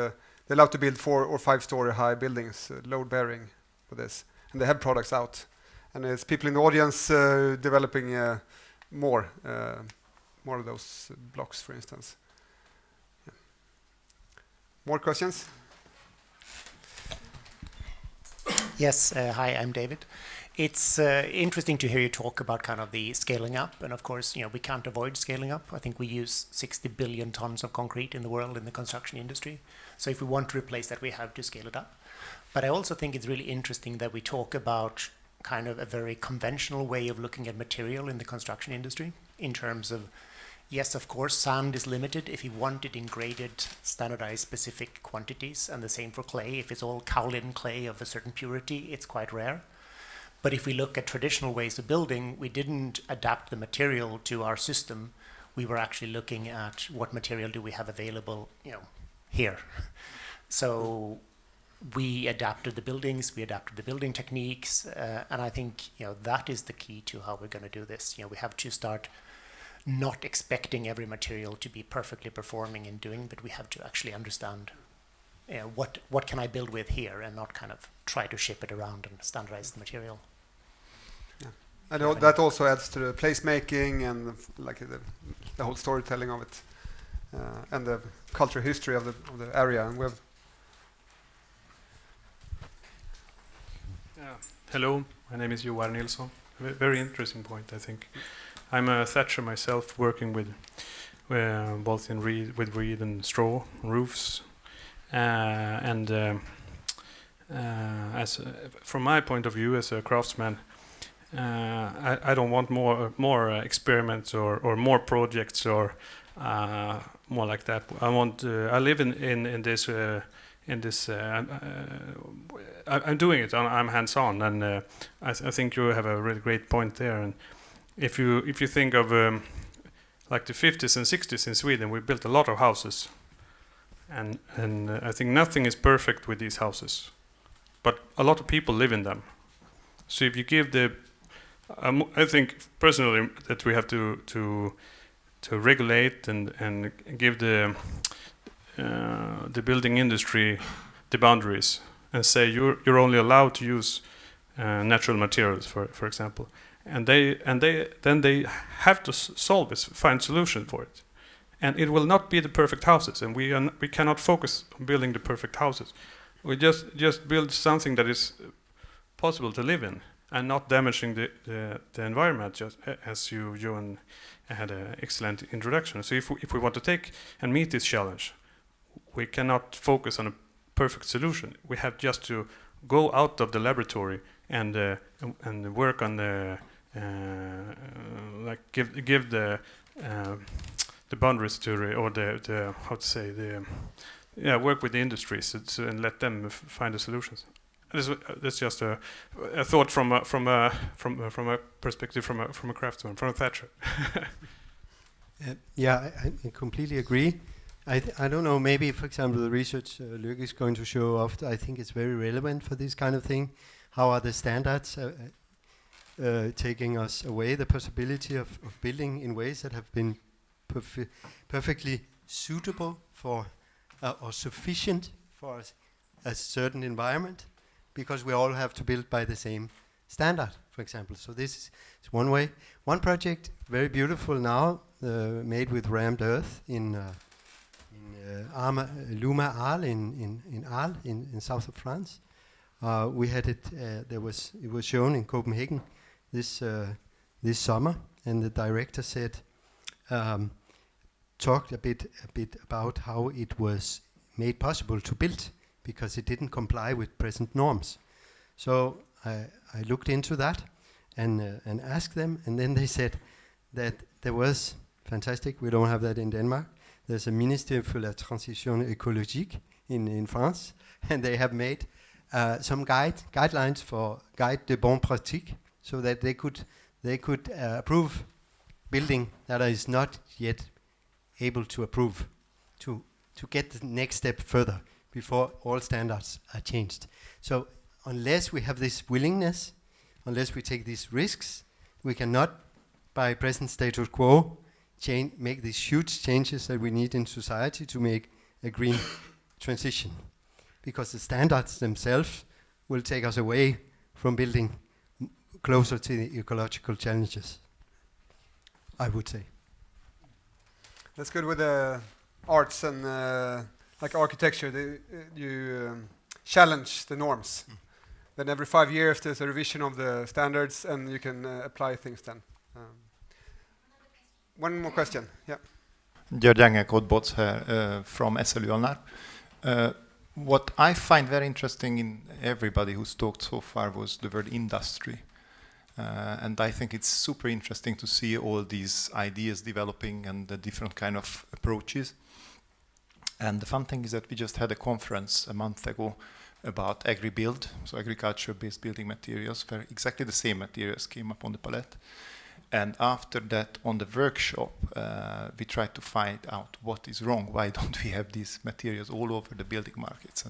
they're allowed to build 4 or 5 story high buildings, load bearing for this, and they have products out, and there's people in the audience developing more of those blocks, for instance. Yeah. More questions? Yes, hi, I'm David. It's interesting to hear you talk about kind of the scaling up, and of course, we can't avoid scaling up. I think we use 60 billion tons of concrete in the world in the construction industry. So if we want to replace that, we have to scale it up. But I also think it's really interesting that we talk about kind of a very conventional way of looking at material in the construction industry in terms of, yes, of course, sand is limited if you want it in graded, standardized, specific quantities, and the same for clay. If it's all kaolin clay of a certain purity, it's quite rare. But if we look at traditional ways of building, we didn't adapt the material to our system. We were actually looking at what material do we have available, here. So we adapted the buildings, we adapted the building techniques, and I think, that is the key to how we're going to do this. We have to start not expecting every material to be perfectly performing in doing, but we have to actually understand what can I build with here, and not kind of try to ship it around and standardize the material. Yeah. And that also adds to the placemaking and the whole storytelling of it, and the cultural history of the area. And we've Hello, my name is Joar Nilsson. Very interesting point, I think. I'm a thatcher myself, working with both in reed and straw roofs, from my point of view as a craftsman, I don't want more experiments or more projects or more like that. I live in this. I'm doing it. I'm hands-on, and I think you have a really great point there. And if you think of like the 50s and 60s in Sweden, we built a lot of houses, and I think nothing is perfect with these houses, but a lot of people live in them. So if you give I think personally that we have to regulate and give the building industry the boundaries, and say you're only allowed to use natural materials, for example, and they have to solve this, find solution for it, and it will not be the perfect houses, and we cannot focus on building the perfect houses. We just build something that is possible to live in and not damaging the environment, just as you had an excellent introduction. So if we want to take and meet this challenge, we cannot focus on a perfect solution. We have just to go out of the laboratory and work on the give the boundaries to work with the industries and let them find the solutions. That's just a thought from a perspective from a craftsman, from a thatcher. I completely agree. I don't know, maybe, for example, the research Lykke is going to show after, I think it's very relevant for this kind of thing. How are the standards taking us away the possibility of building in ways that have been perfectly suitable for or sufficient for a certain environment, because we all have to build by the same standard, for example. So this is one way. One project, very beautiful now, made with rammed earth in Luma Arles in Arles in south of France. We had it. It was shown in Copenhagen this summer, and the director said, talked a bit about how it was made possible to build because it didn't comply with present norms. So I looked into that and asked them, and then they said that there was, fantastic, we don't have that in Denmark, there's a Ministère for la Transition écologique in France, and they have made some guidelines for guide de bonne pratique, so that they could approve building that is not yet able to approve, to get the next step further before all standards are changed. So unless we have this willingness, unless we take these risks, we cannot, by present status quo, make these huge changes that we need in society to make a green transition. Because the standards themselves will take us away from building closer to the ecological challenges, I would say. That's good with the arts and like architecture. You challenge the norms. Then every 5 years there's a revision of the standards, and you can apply things then. One more question. Yeah. Jörgen Kodbots here from SLU Alnar. What I find very interesting in everybody who's talked so far was the word industry. And I think it's super interesting to see all these ideas developing and the different kind of approaches. And the fun thing is that we just had a conference a month ago about agri-build, so agriculture-based building materials, where exactly the same materials came up on the palette. And after that, on the workshop, we tried to find out what is wrong. Why don't we have these materials all over the building markets,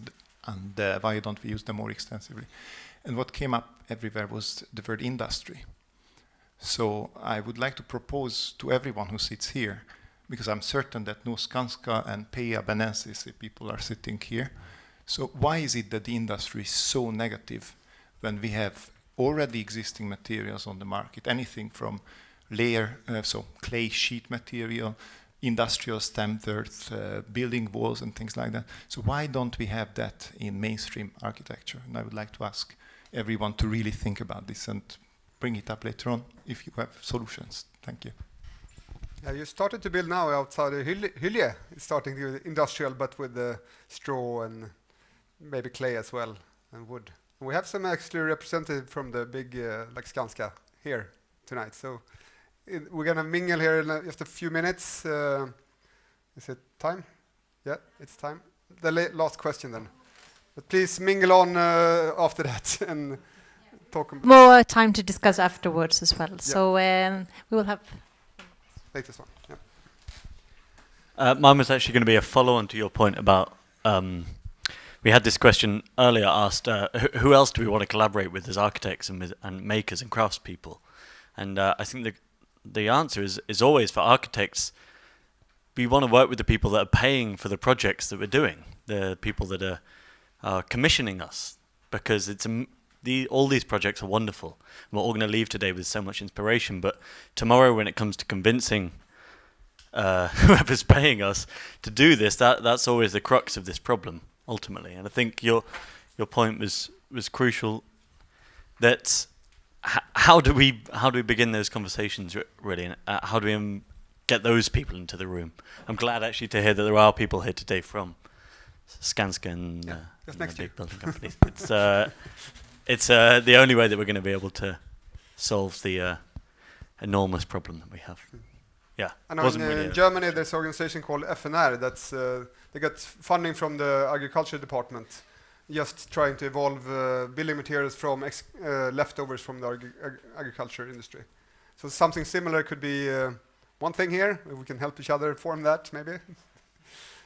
and why don't we use them more extensively? And what came up everywhere was the word industry. So I would like to propose to everyone who sits here, because I'm certain that no Skanska and Peia Benensis people are sitting here. So why is it that the industry is so negative when we have already existing materials on the market, anything from layer, so clay sheet material, industrial stamped earth, building walls and things like that. So why don't we have that in mainstream architecture? And I would like to ask everyone to really think about this and bring it up later on if you have solutions. Thank you. Yeah, you started to build now outside Hyllie. It's starting to be industrial, but with the straw and maybe clay as well, and wood. And we have some actually representative from the big like Skanska here tonight. So we're gonna mingle here in just a few minutes. Is it time? Yeah, it's time. The last question then. But please mingle on after that and talk. More time to discuss afterwards as well. Yeah. So we will have latest one. Yeah. Mine was actually going to be a follow-on to your point about. We had this question earlier asked, who else do we want to collaborate with as architects and makers and craftspeople? And I think the answer is always for architects, we want to work with the people that are paying for the projects that we're doing, the people that are commissioning us, because all these projects are wonderful. We're all going to leave today with so much inspiration, but tomorrow when it comes to convincing whoever's paying us to do this, that's always the crux of this problem. Ultimately, and I think your point was crucial. That how do we begin those conversations really, and how do we get those people into the room? I'm glad actually to hear that there are people here today from Skanska and the big building companies. It's the only way that we're going to be able to solve the enormous problem that we have. Yeah, I know in Germany there's an organization called FNR that's they got funding from the agriculture department, just trying to evolve building materials from leftovers from the agriculture industry. So something similar could be one thing here. We can help each other form that maybe.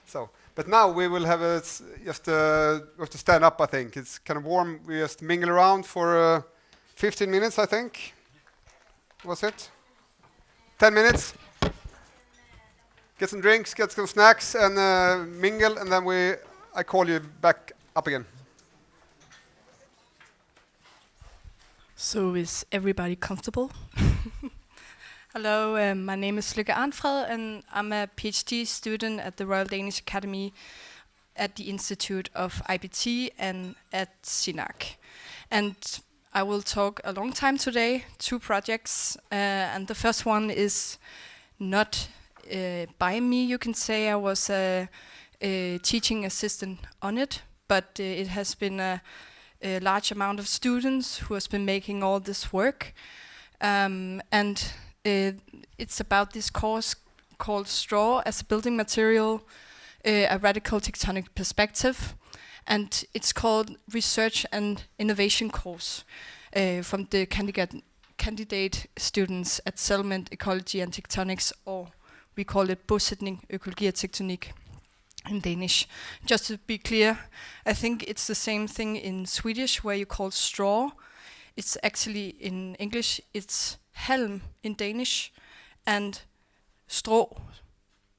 So, but now we will have we have to stand up. I think it's kind of warm. We just mingle around for 15 minutes. I think. Was it? 10 minutes. Get some drinks, get some snacks, and mingle, and then I call you back up again. So is everybody comfortable? Hello, my name is Lykke Arnfred, and I'm a PhD student at the Royal Danish Academy at the Institute of IBT and at SINAC. And I will talk a long time today, 2 projects, and the first one is not by me, you can say. I was a teaching assistant on it, but it has been a large amount of students who has been making all this work. And it's about this course called Straw as a Building Material, a Radical Tectonic Perspective. And it's called Research and Innovation course from the candidate students at Settlement, Ecology and Tectonics, or we call it Bosætning, Økologi og Tektonik in Danish. Just to be clear, I think it's the same thing in Swedish where you call straw. It's actually in English, it's helm in Danish, and strå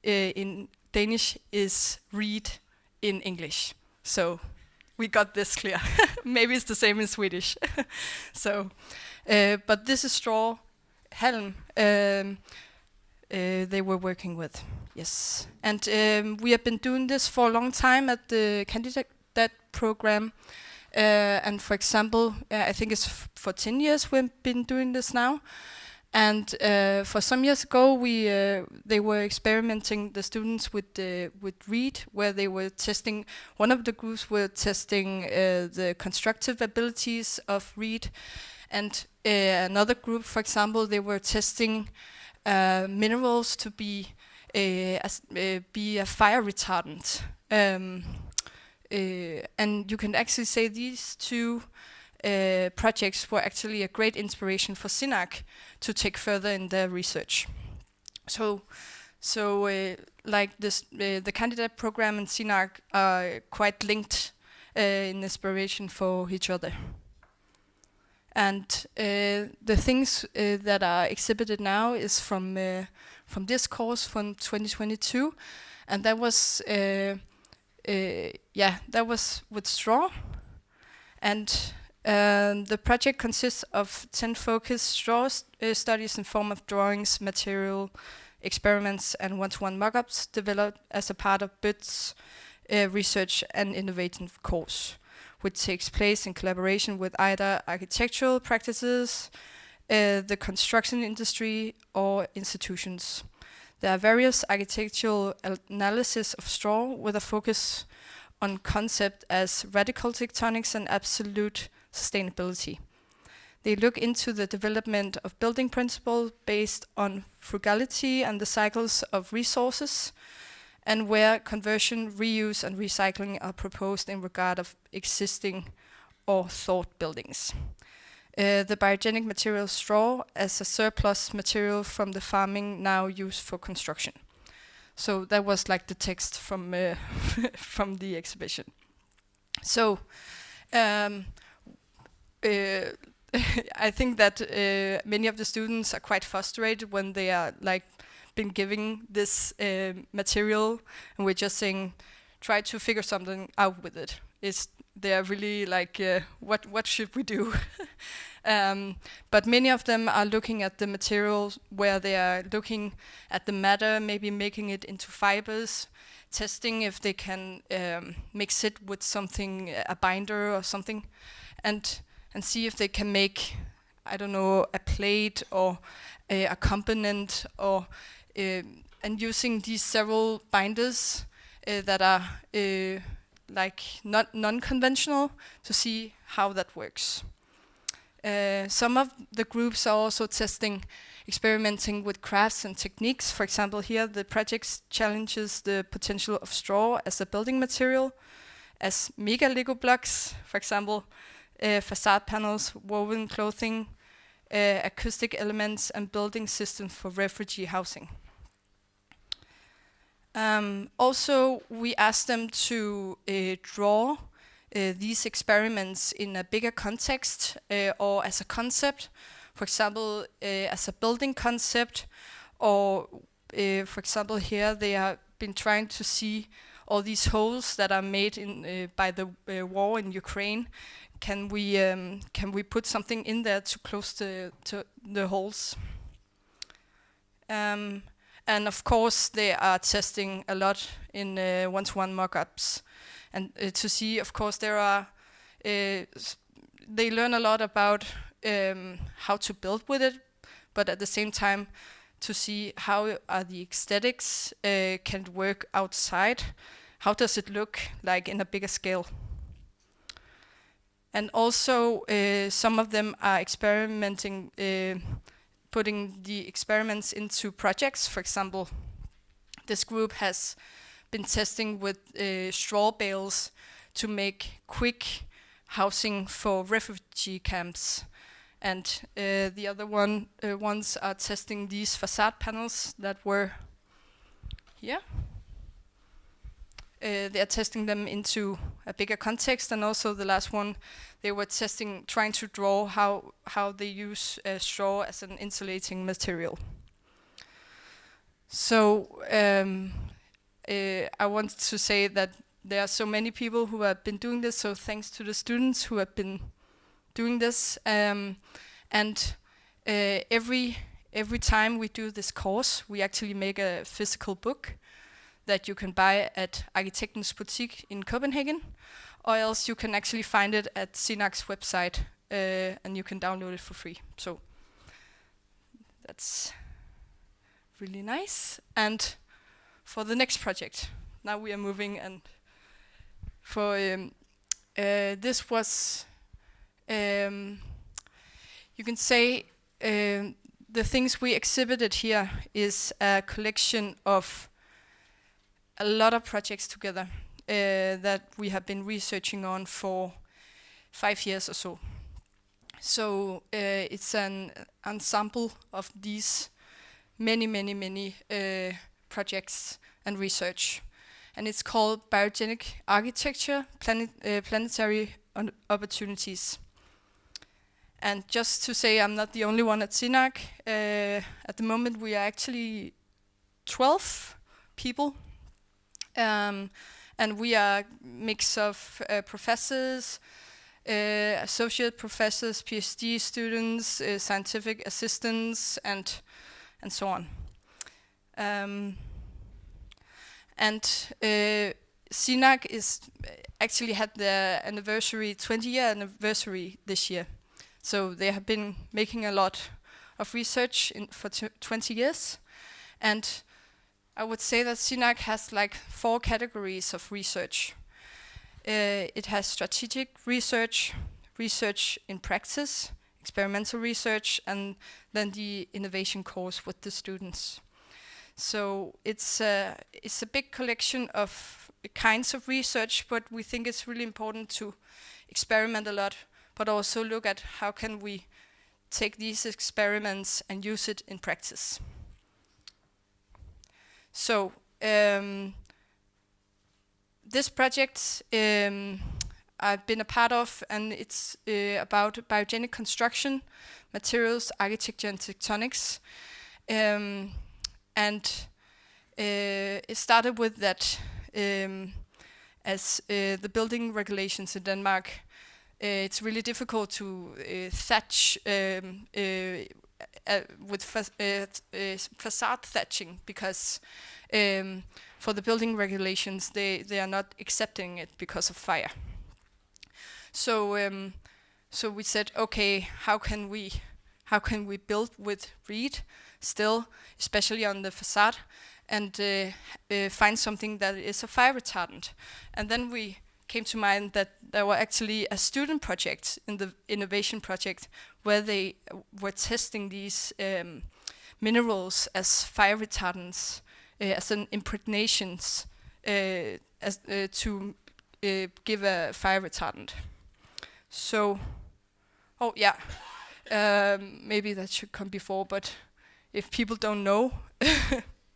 in Danish is reed in English. So we got this clear. Maybe it's the same in Swedish. So, but this is straw helm they were working with. Yes, and we have been doing this for a long time at the candidate program. And for example, I think it's for 10 years we've been doing this now. And for some years ago, they were experimenting the students with reed, where they were testing. One of the groups were testing the constructive abilities of reed, and another group, for example, they were testing minerals to be a fire retardant. And you can actually say these two projects were actually a great inspiration for SINAG to take further in their research. So like this, the candidate program and SINAG are quite linked in inspiration for each other. And the things that are exhibited now is from this course from 2022, and that was that was with straw. And the project consists of 10 focused straw studies in form of drawings, material, experiments, and one-to-one mock-ups developed as a part of BIT's research and innovation course, which takes place in collaboration with either architectural practices, the construction industry, or institutions. There are various architectural analysis of straw with a focus on concept as radical tectonics and absolute sustainability. They look into the development of building principles based on frugality and the cycles of resources, and where conversion, reuse, and recycling are proposed in regard of existing or thought buildings. The biogenic material straw as a surplus material from the farming now used for construction. So that was like the text from from the exhibition. So I think that many of the students are quite frustrated when they are like been giving this material, and we're just saying, try to figure something out with it. They are really like, what should we do? But many of them are looking at the materials where they are looking at the matter, maybe making it into fibers, testing if they can mix it with something, a binder or something, and see if they can make, I don't know, a plate or a component, or and using these several binders that are like not non-conventional to see how that works. Some of the groups are also experimenting with crafts and techniques. For example, here the project challenges the potential of straw as a building material, as mega Lego blocks, for example, facade panels, woven clothing, acoustic elements, and building systems for refugee housing. Also, we asked them to draw these experiments in a bigger context or as a concept, for example, as a building concept, or for example, here they have been trying to see all these holes that are made in by the war in Ukraine. Can we put something in there to close the holes? And of course, they are testing a lot in one-to-one mock-ups, and to see, of course, there are they learn a lot about how to build with it, but at the same time, to see how are the aesthetics can it work outside. How does it look like in a bigger scale? And also some of them are experimenting, putting the experiments into projects. For example, this group has been testing with straw bales to make quick housing for refugee camps. And the other ones are testing these facade panels that were here. They are testing them into a bigger context, and also the last one, they were trying to draw how they use straw as an insulating material. So I want to say that there are so many people who have been doing this, so thanks to the students who have been doing this. And every time we do this course, we actually make a physical book that you can buy at Arkitektens Butik in Copenhagen, or else you can actually find it at SINAC's website, and you can download it for free. So that's really nice. And for the next project, now we are moving, and for this was, you can say, the things we exhibited here is a collection of a lot of projects together that we have been researching on for 5 years or so. So it's an ensemble of these many projects and research. And it's called Biogenic Architecture, Planetary Opportunities. And just to say, I'm not the only one at SINAC. At the moment, we are actually 12 people. And we are a mix of professors, associate professors, PhD students, scientific assistants, and so on. SINAC actually had their 20-year anniversary this year. So they have been making a lot of research for 20 years. And I would say that SINAC has like 4 categories of research. It has strategic research, research in practice, experimental research, and then the innovation course with the students. So it's a big collection of kinds of research, but we think it's really important to experiment a lot, but also look at how can we take these experiments and use it in practice. So this project I've been a part of, and it's about biogenic construction, materials, architecture, and tectonics. It started with that as the building regulations in Denmark, it's really difficult to thatch with facade thatching, because for the building regulations they are not accepting it because of fire. So we said, okay, how can we build with reed still, especially on the facade, and find something that is a fire retardant? And then we came to mind that there were actually a student project in the innovation project where they were testing these minerals as fire retardants, as an impregnations to give a fire retardant. So, maybe that should come before, but if people don't know,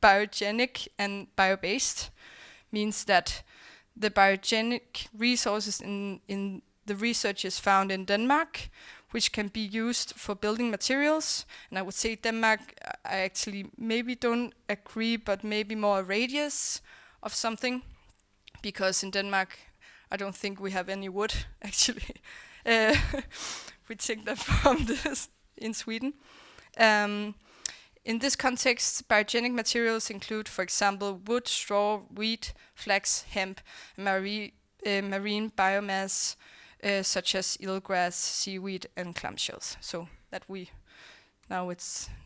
biogenic and bio-based means that the biogenic resources in the research is found in Denmark, which can be used for building materials. And I would say Denmark, I actually maybe don't agree, but maybe more a radius of something, because in Denmark, I don't think we have any wood, actually. We take that from this in Sweden. In this context, biogenic materials include, for example, wood, straw, wheat, flax, hemp, and marine biomass, such as eelgrass, seaweed, and clamshells. So that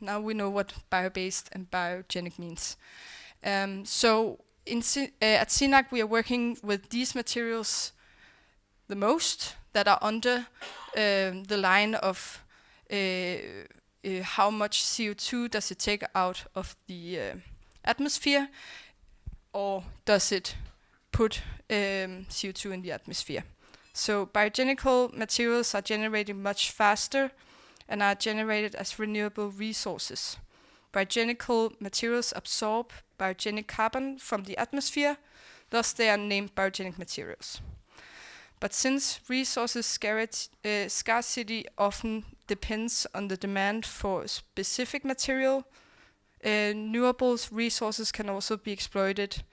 now we know what bio-based and biogenic means. At SINAC we are working with these materials the most. that are under the line of how much CO2 does it take out of the atmosphere, or does it put CO2 in the atmosphere. So biogenical materials are generated much faster and are generated as renewable resources. Biogenical materials absorb biogenic carbon from the atmosphere, thus they are named biogenic materials. But since resources scarcity often depends on the demand for a specific material, renewable resources can also be exploited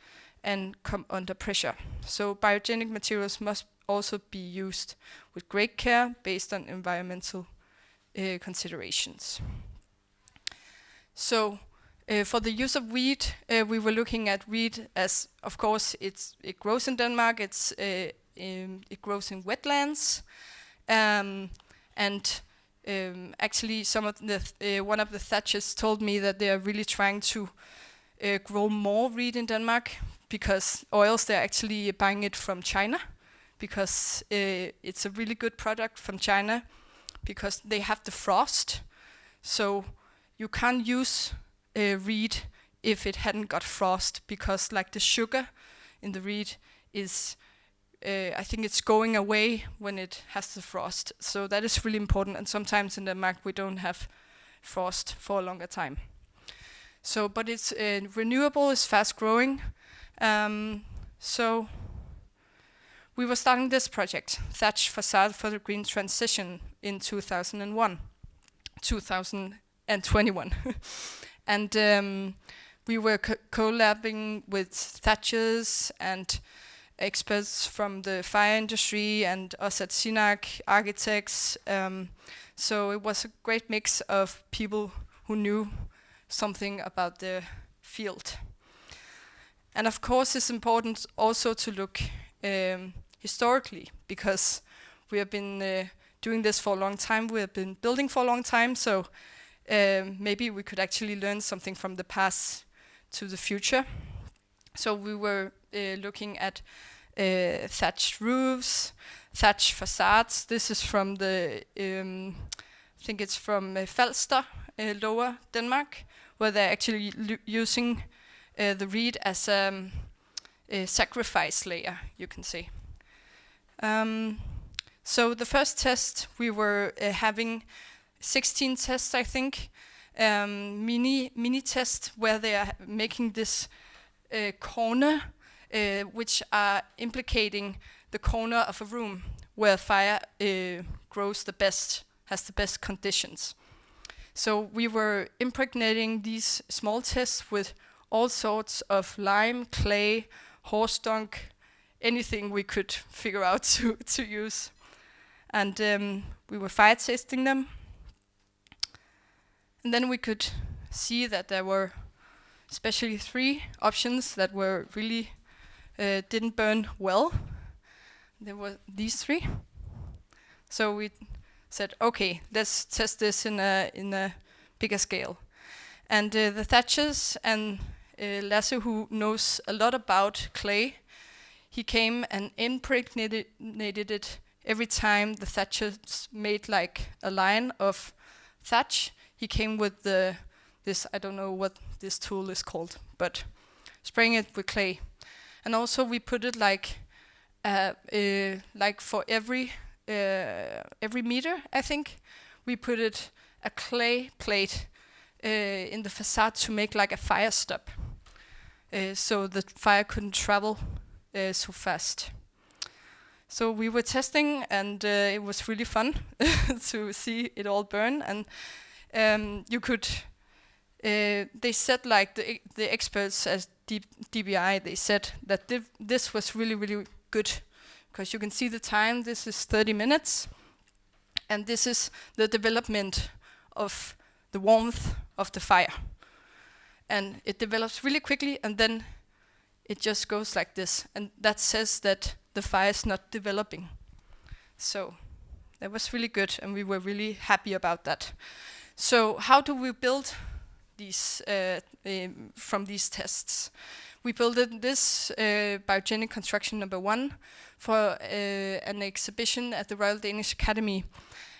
and come under pressure. So biogenic materials must also be used with great care based on environmental considerations. So for the use of reed, we were looking at reed as, of course, it grows in Denmark. It grows in wetlands, actually, one of the thatchers told me that they are really trying to grow more reed in Denmark, because or else they're actually buying it from China, because it's a really good product from China, because they have the frost. So you can't use reed if it hadn't got frost, because like the sugar in the reed is, I think it's going away when it has the frost. So that is really important, and sometimes in Denmark we don't have frost for a longer time. So, but it's renewable, is fast growing. So we were starting this project, Thatch Facade for the Green Transition, in 2021. And we were collabing with thatchers and experts from the fire industry and us at SINAC, architects. So it was a great mix of people who knew something about the field. And of course it's important also to look historically, because we have been doing this for a long time, we have been building for a long time, so maybe we could actually learn something from the past to the future. So we were looking at thatched roofs, thatched facades. This is from the, I think it's from Falster, lower Denmark, where they're actually using the reed as a sacrifice layer, you can say. So the first test, we were having 16 tests, I think, mini tests, where they are making this corner, which are implicating the corner of a room where fire grows the best, has the best conditions. So we were impregnating these small tests with all sorts of lime, clay, horse dung, anything we could figure out to use. And we were fire testing them. And then we could see that there were especially 3 options that were really didn't burn well. There were these 3. So we said, okay, let's test this in a bigger scale. And the thatchers and Lasse, who knows a lot about clay, he came and impregnated it every time the thatchers made like a line of thatch. He came with this, I don't know what this tool is called, but spraying it with clay. And also we put it like for every meter, I think, we put it a clay plate in the facade to make like a fire stop, so the fire couldn't travel so fast. So we were testing, and it was really fun to see it all burn. And you could, they said, like the experts as DBI, they said that this was really, really good, because you can see the time. This is 30 minutes, and this is the development of the warmth of the fire. And it develops really quickly, and then it just goes like this. And that says that the fire is not developing. So that was really good, and we were really happy about that. So how do we build these from these tests? we built this biogenic construction number 1 for an exhibition at the Royal Danish Academy.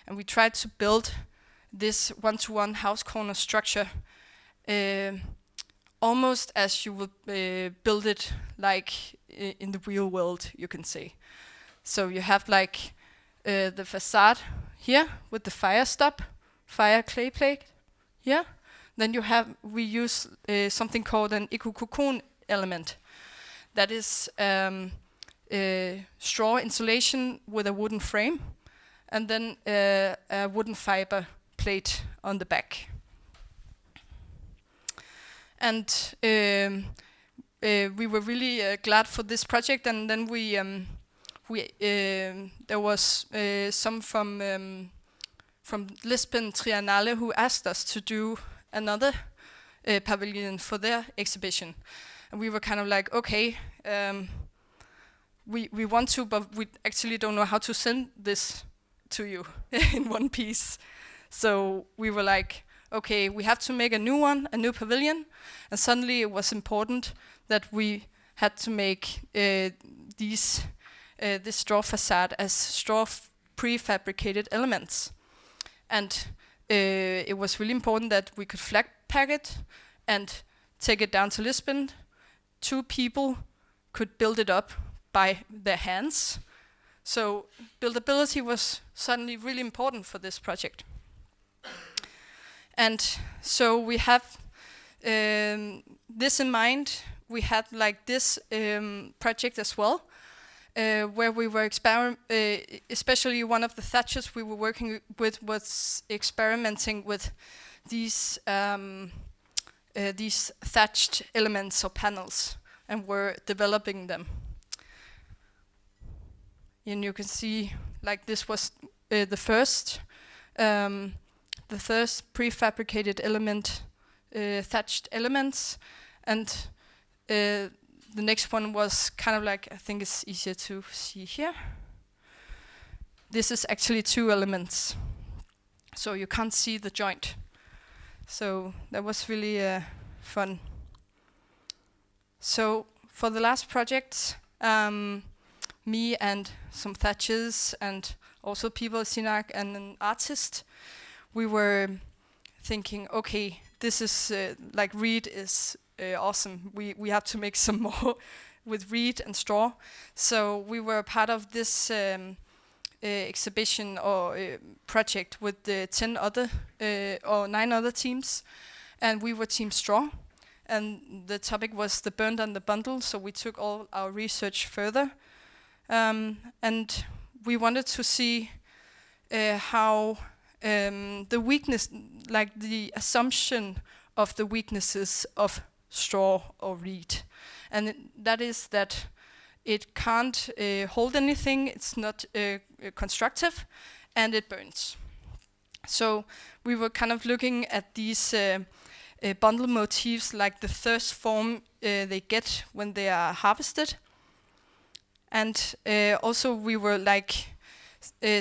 And we tried to build this one-to-one house corner structure almost as you would build it like in the real world, you can say. So you have like the facade here with the fire clay plate here. Then we use something called an eco-cocoon element. That is straw insulation with a wooden frame, and then a wooden fiber plate on the back. And we were really glad for this project, and then there was some from Lisbon Triennale who asked us to do another pavilion for their exhibition. And we were kind of like, okay, we want to, but we actually don't know how to send this to you in one piece. So we were like, okay, we have to make a new one, a new pavilion. And suddenly it was important that we had to make this straw facade as straw prefabricated elements. And it was really important that we could flat pack it and take it down to Lisbon. 2 people could build it up by their hands. So buildability was suddenly really important for this project. And so we have this in mind. We had like this project as well, where we were especially one of the thatchers we were working with was experimenting with these thatched elements or panels, and were developing them. And you can see, like, this was the first prefabricated element, thatched elements, and the next one was kind of like, I think it's easier to see here. This is actually 2 elements, so you can't see the joint. So that was really fun. So for the last project, me and some thatchers and also people at SINAG and an artist, we were thinking, okay, this is like reed is awesome. We have to make some more with reed and straw. So we were part of this exhibition or project with 10 other or 9 other teams, and we were Team Straw. And the topic was the burned and the bundle. So we took all our research further, and we wanted to see how the weakness, like the assumption of the weaknesses of straw or reed, and that is that it can't hold anything, it's not constructive, and it burns. So we were kind of looking at these bundle motifs, like the thirst form they get when they are harvested. And also we were like,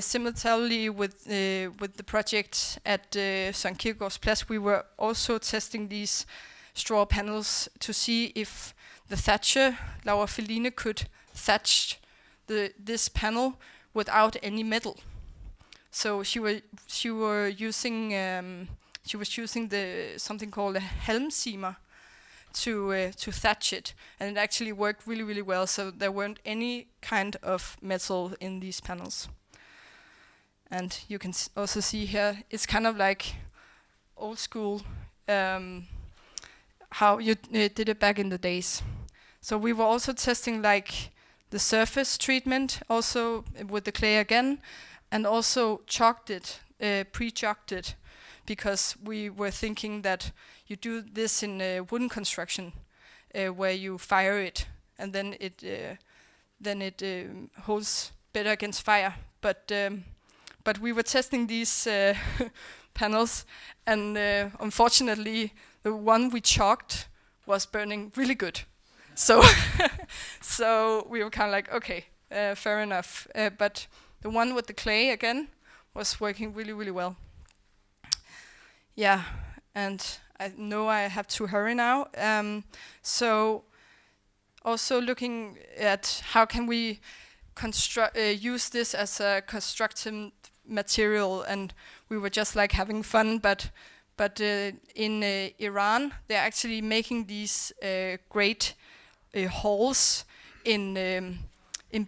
similarly with the project at St. Kierkegaard's Plads, we were also testing these straw panels to see if the thatcher, Laura Feline, could thatch this panel without any metal. So she was using something called a helmsimer to thatch it, and it actually worked really, really well. So there weren't any kind of metal in these panels. And you can also see here, it's kind of like old school, how you did it back in the days. So we were also testing like the surface treatment, also with the clay again, and also chalked it, pre-chalked it, because we were thinking that you do this in a wooden construction, where you fire it, and then it holds better against fire. But we were testing these panels, and unfortunately, the one we chalked was burning really good. So, so we were kind of like, okay, fair enough. But the one with the clay again was working really, really well. Yeah, and I know I have to hurry now. So also looking at how can we use this as a constructive material, and we were just like having fun, but in Iran they're actually making these great halls in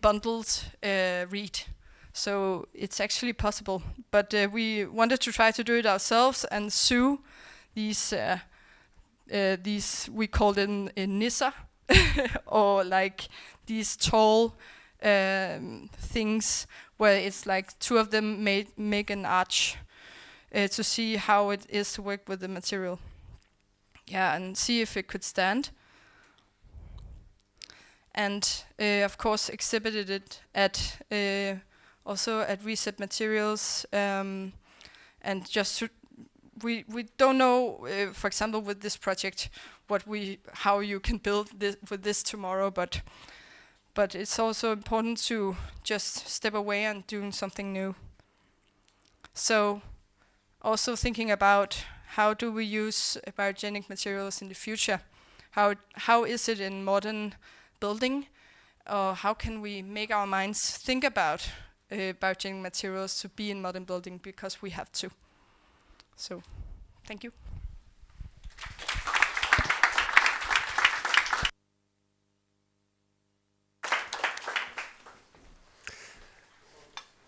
bundled reed. So it's actually possible, but we wanted to try to do it ourselves and sew these we call them nissa, or like these tall things where it's like two of them make an arch to see how it is to work with the material. Yeah, and see if it could stand. And of course exhibited it at also at Reset Materials, and just we don't know, for example, with this project, how you can build this with this tomorrow, but it's also important to just step away and doing something new. So also thinking about how do we use biogenic materials in the future? How is it in modern building? Or how can we make our minds think about biogenic materials to be in modern building, because we have to. So, thank you.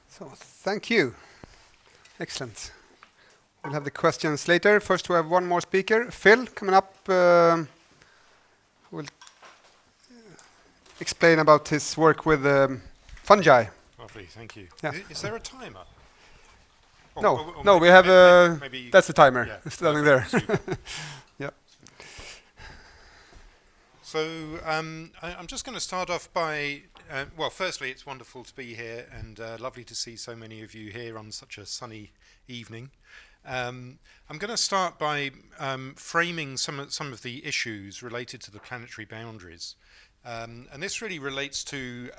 So, thank you. Excellent. We'll have the questions later. First, we have one more speaker, Phil, coming up. Will explain about his work with fungi. Lovely, thank you. Yeah. Is there a timer? No, we have maybe that's the timer. Yeah, it's standing there. Yeah. So I'm just going to start off by, well, firstly, it's wonderful to be here, and lovely to see so many of you here on such a sunny evening. I'm going to start by framing some of the issues related to the planetary boundaries. And this really relates to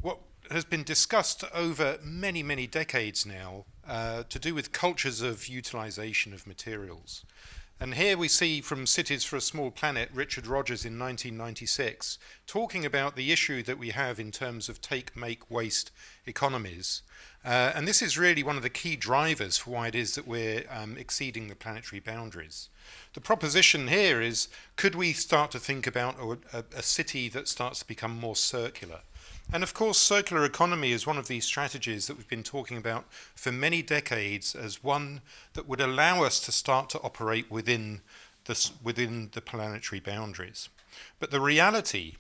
what has been discussed over many, many decades now to do with cultures of utilization of materials. And here we see from Cities for a Small Planet, Richard Rogers in 1996, talking about the issue that we have in terms of take, make, waste economies. And this is really one of the key drivers for why it is that we're exceeding the planetary boundaries. The proposition here is, could we start to think about a city that starts to become more circular? And of course, circular economy is one of these strategies that we've been talking about for many decades as one that would allow us to start to operate within the planetary boundaries. But the reality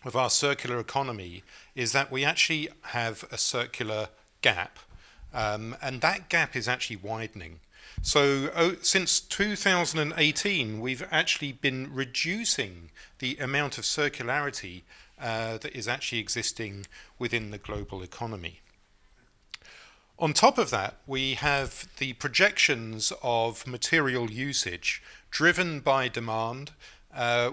of our circular economy is that we actually have a circular gap, and that gap is actually widening. So since 2018, we've actually been reducing the amount of circularity that is actually existing within the global economy. On top of that, we have the projections of material usage driven by demand.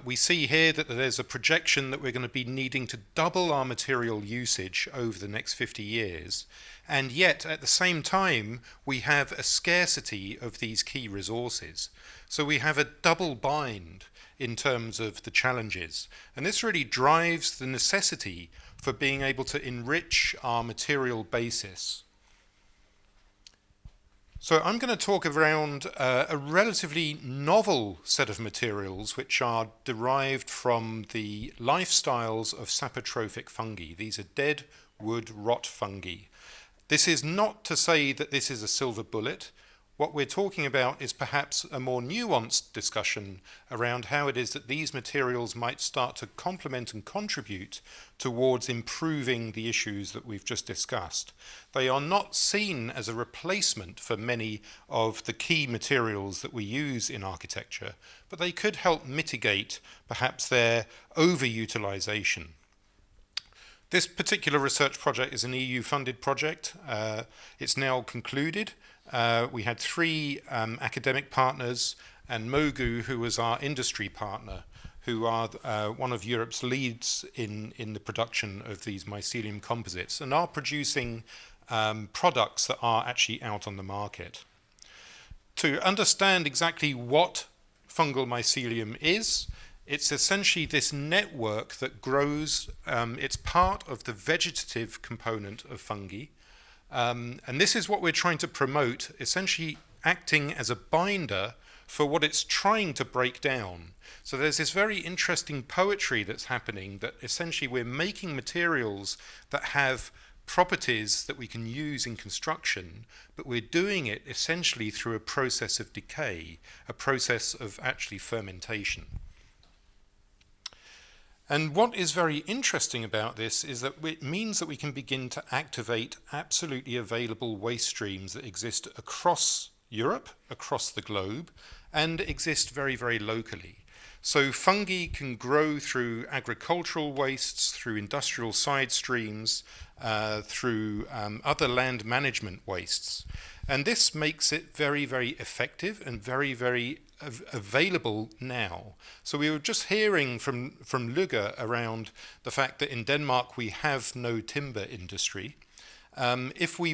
We see here that there's a projection that we're going to be needing to double our material usage over the next 50 years. And yet, at the same time, we have a scarcity of these key resources. So we have a double bind in terms of the challenges. And this really drives the necessity for being able to enrich our material basis. So I'm going to talk around a relatively novel set of materials which are derived from the lifestyles of saprotrophic fungi. These are dead wood rot fungi. This is not to say that this is a silver bullet. What we're talking about is perhaps a more nuanced discussion around how it is that these materials might start to complement and contribute towards improving the issues that we've just discussed. They are not seen as a replacement for many of the key materials that we use in architecture, but they could help mitigate perhaps their overutilization. This particular research project is an EU-funded project. It's now concluded. We had 3 academic partners and Mogu, who was our industry partner, who are one of Europe's leads in the production of these mycelium composites and are producing products that are actually out on the market. To understand exactly what fungal mycelium is, It's essentially this network that grows. It's part of the vegetative component of fungi. And this is what we're trying to promote, essentially acting as a binder for what it's trying to break down. So there's this very interesting poetry that's happening, that essentially we're making materials that have properties that we can use in construction, but we're doing it essentially through a process of decay, a process of actually fermentation. And what is very interesting about this is that it means that we can begin to activate absolutely available waste streams that exist across Europe, across the globe, and exist very, very locally. So fungi can grow through agricultural wastes, through industrial side streams, through other land management wastes. And this makes it very, very effective and very, very available now. So we were just hearing from Lugge around the fact that in Denmark we have no timber industry. If we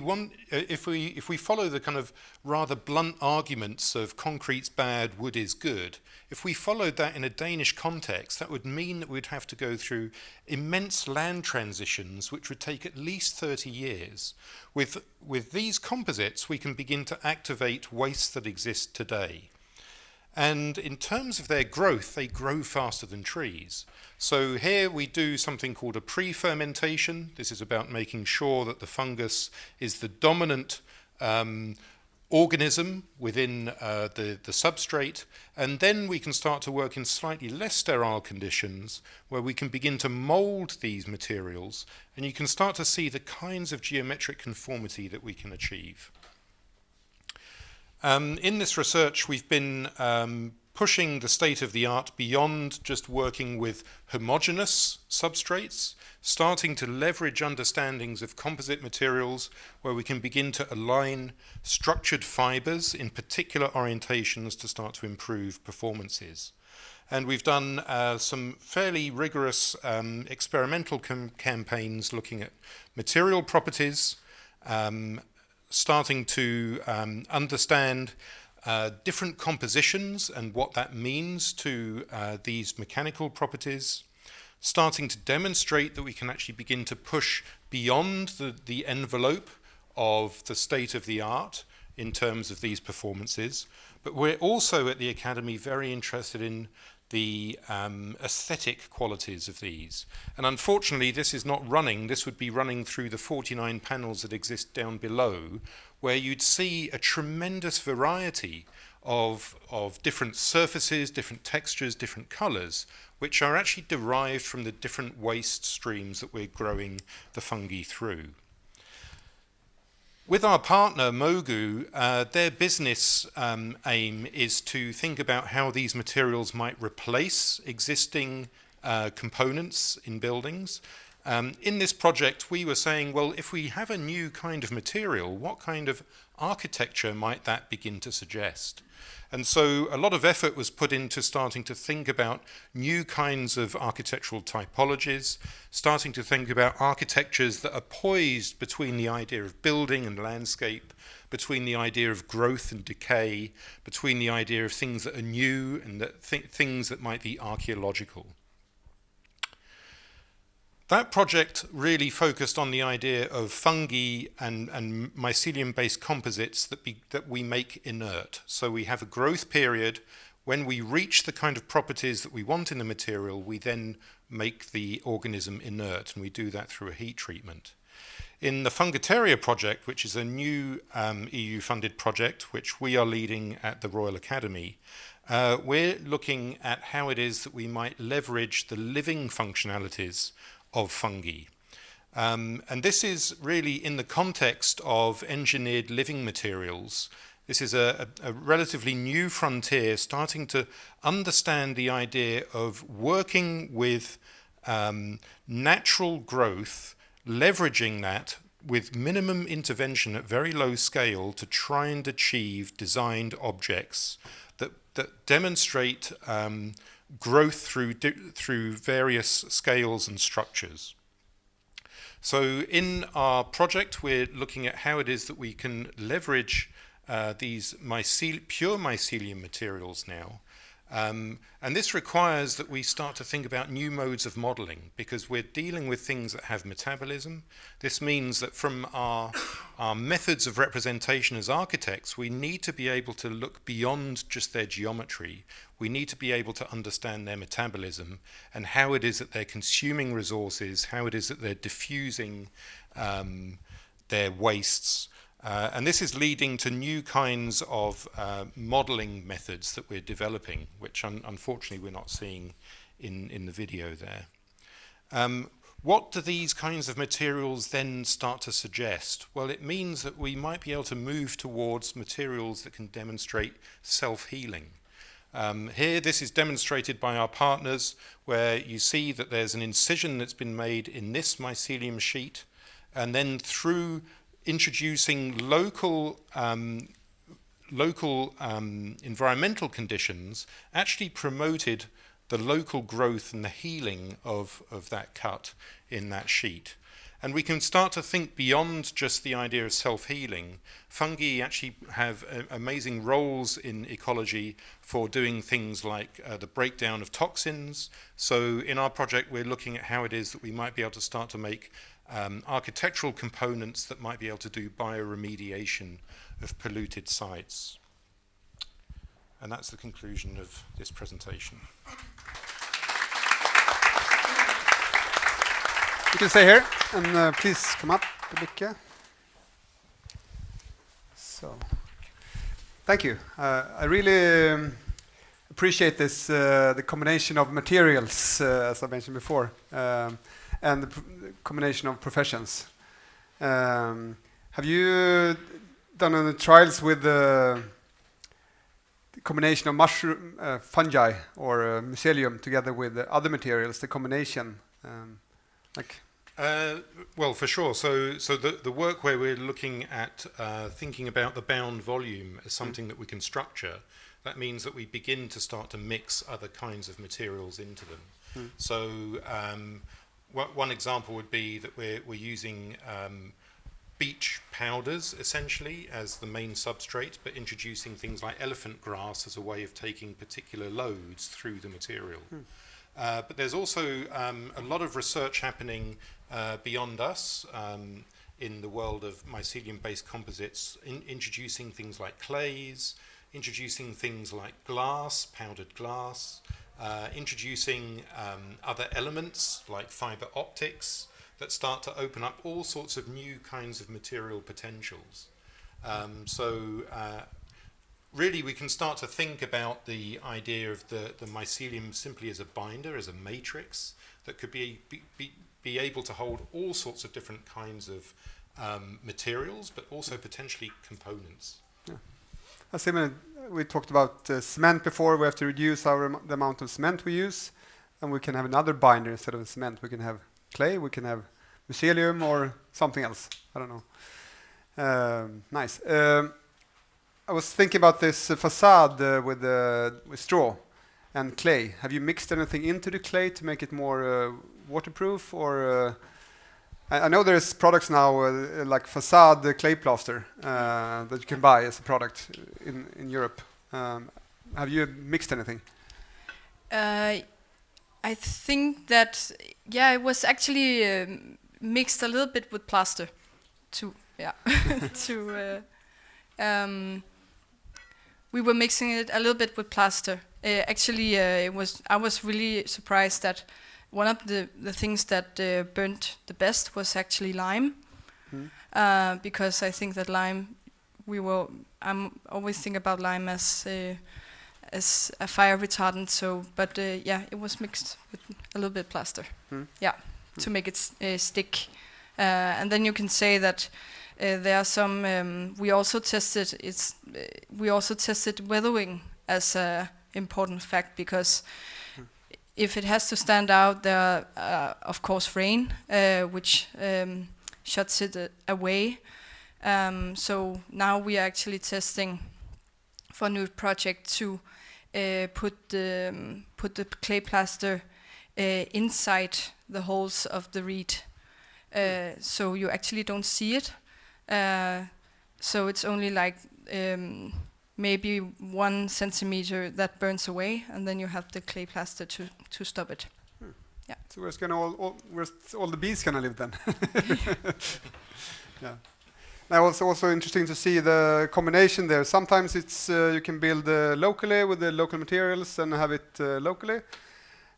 follow the kind of rather blunt arguments of concrete's bad, wood is good, if we followed that in a Danish context, that would mean that we'd have to go through immense land transitions, which would take at least 30 years. With these composites, we can begin to activate wastes that exist today. And in terms of their growth, they grow faster than trees. So here we do something called a pre-fermentation. This is about making sure that the fungus is the dominant organism within the substrate. And then we can start to work in slightly less sterile conditions where we can begin to mold these materials. And you can start to see the kinds of geometric conformity that we can achieve. In this research, we've been pushing the state of the art beyond just working with homogeneous substrates, starting to leverage understandings of composite materials where we can begin to align structured fibers in particular orientations to start to improve performances. And we've done some fairly rigorous experimental campaigns looking at material properties, starting to understand different compositions and what that means to these mechanical properties, starting to demonstrate that we can actually begin to push beyond the envelope of the state of the art in terms of these performances. But we're also at the Academy very interested in the aesthetic qualities of these. And unfortunately, this is not running. This would be running through the 49 panels that exist down below, where you'd see a tremendous variety of different surfaces, different textures, different colors, which are actually derived from the different waste streams that we're growing the fungi through. With our partner, Mogu, their business aim is to think about how these materials might replace existing components in buildings. In this project, we were saying, well, if we have a new kind of material, what kind of architecture might that begin to suggest? And so a lot of effort was put into starting to think about new kinds of architectural typologies, starting to think about architectures that are poised between the idea of building and landscape, between the idea of growth and decay, between the idea of things that are new and things that might be archaeological. That project really focused on the idea of fungi and mycelium-based composites that we make inert. So we have a growth period. When we reach the kind of properties that we want in the material, we then make the organism inert, and we do that through a heat treatment. In the Fungitaria project, which is a new EU-funded project, which we are leading at the Royal Academy, we're looking at how it is that we might leverage the living functionalities of fungi. And this is really in the context of engineered living materials. This is a relatively new frontier, starting to understand the idea of working with natural growth, leveraging that with minimum intervention at very low scale to try and achieve designed objects that demonstrate growth through various scales and structures. So in our project, we're looking at how it is that we can leverage these pure mycelium materials now And this requires that we start to think about new modes of modeling, because we're dealing with things that have metabolism. This means that from our methods of representation as architects, we need to be able to look beyond just their geometry. We need to be able to understand their metabolism and how it is that they're consuming resources, how it is that they're diffusing their wastes. And this is leading to new kinds of modeling methods that we're developing, which unfortunately we're not seeing in the video there. What do these kinds of materials then start to suggest? Well, it means that we might be able to move towards materials that can demonstrate self-healing. Here, this is demonstrated by our partners, where you see that there's an incision that's been made in this mycelium sheet, and then through introducing local environmental conditions actually promoted the local growth and the healing of that cut in that sheet. And we can start to think beyond just the idea of self-healing. Fungi actually have amazing roles in ecology for doing things like the breakdown of toxins. So in our project, we're looking at how it is that we might be able to start to make architectural components that might be able to do bioremediation of polluted sites. And that's the conclusion of this presentation. You can stay here, and please come up, Rebecca. So, thank you. I really appreciate this, the combination of materials, as I mentioned before, and the combination of professions. Have you done any trials with the combination of mushroom, fungi, or mycelium together with other materials? The combination, well, for sure. So the work where we're looking at thinking about the bound volume as something that we can structure, that means that we begin to start to mix other kinds of materials into them. So one example would be that we're using beech powders essentially as the main substrate, but introducing things like elephant grass as a way of taking particular loads through the material. But there's also a lot of research happening beyond us in the world of mycelium-based composites, introducing things like clays, introducing things like glass, powdered glass, introducing other elements like fiber optics that start to open up all sorts of new kinds of material potentials. Really, we can start to think about the idea of the mycelium simply as a binder, as a matrix that could be able to hold all sorts of different kinds of materials, but also potentially components. Yeah. Similar, we talked about cement before. We have to reduce the amount of cement we use, and we can have another binder instead of cement. We can have clay, we can have mycelium, or something else. I don't know. Nice. I was thinking about this facade with straw and clay. Have you mixed anything into the clay to make it more waterproof? Or I know there's products now like facade clay plaster that you can buy as a product in Europe. Have you mixed anything? I think that, yeah, it was actually mixed a little bit with plaster to, yeah, we were mixing it a little bit with plaster. Actually, I was really surprised that one of the things that burnt the best was actually lime, because I think that lime, I'm always think about lime as a fire retardant. So, but yeah, it was mixed with a little bit plaster, yeah, to make it stick. And then you can say that. There are some. We also tested weathering as an important fact, because if it has to stand out, there are of course rain, which shuts it away. So now we are actually testing for a new project to put the clay plaster inside the holes of the reed, so you actually don't see it. So it's only like maybe 1 centimeter that burns away, and then you have the clay plaster to stop it. Yeah. So where's all the bees gonna live then? Yeah. Now also interesting to see the combination there. Sometimes it's you can build locally with the local materials and have it locally.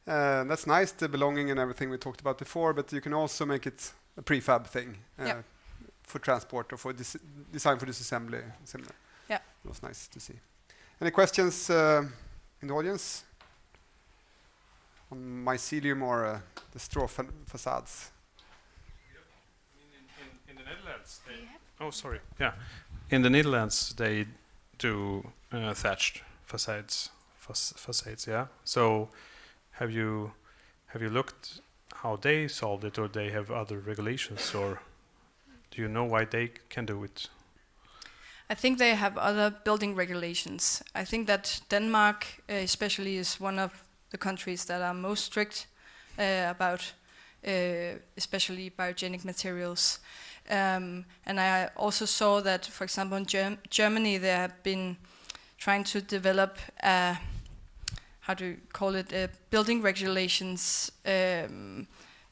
That's nice, the belonging and everything we talked about before. But you can also make it a prefab thing for transport or for design for disassembly. Similar. Yeah. It was nice to see. Any questions in the audience on mycelium or the straw facades? In the Netherlands, in the Netherlands they do thatched facades. Yeah. So, have you looked how they solved it, or they have other regulations, or do you know why they can do it? I think they have other building regulations. I think that Denmark especially is one of the countries that are most strict about especially biogenic materials. And I also saw that, for example, in Germany they have been trying to develop building regulations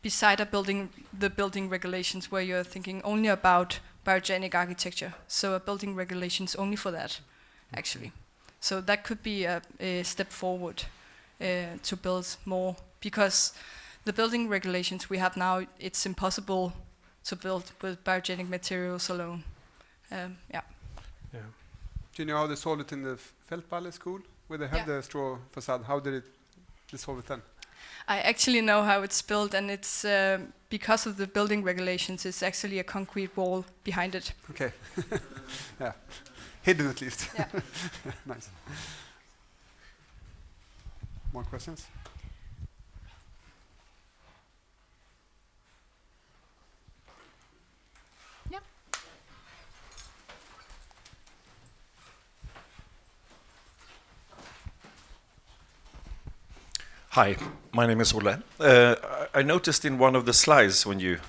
beside the building regulations, where you're thinking only about biogenic architecture. So a building regulations only for that, actually. So that could be a step forward to build more, because the building regulations we have now, it's impossible to build with biogenic materials alone. Do you know how they solved it in the Feldballe school, where they have the straw facade? How did they solve it then? I actually know how it's built, and it's because of the building regulations, it's actually a concrete wall behind it. Okay. Yeah. Hidden at least. Yeah. Nice. More questions? Hi, my name is Ole. I noticed in one of the slides when you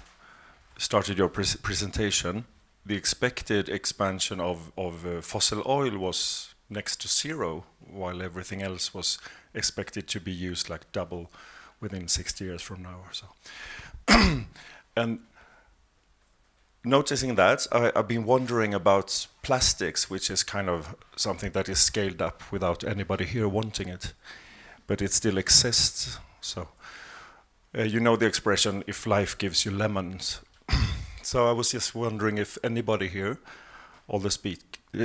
started your presentation, the expected expansion of fossil oil was next to zero, while everything else was expected to be used like double within 60 years from now or so. And noticing that, I've been wondering about plastics, which is kind of something that is scaled up without anybody here wanting it. But it still exists. So you know the expression, if life gives you lemons. So I was just wondering if anybody here, all the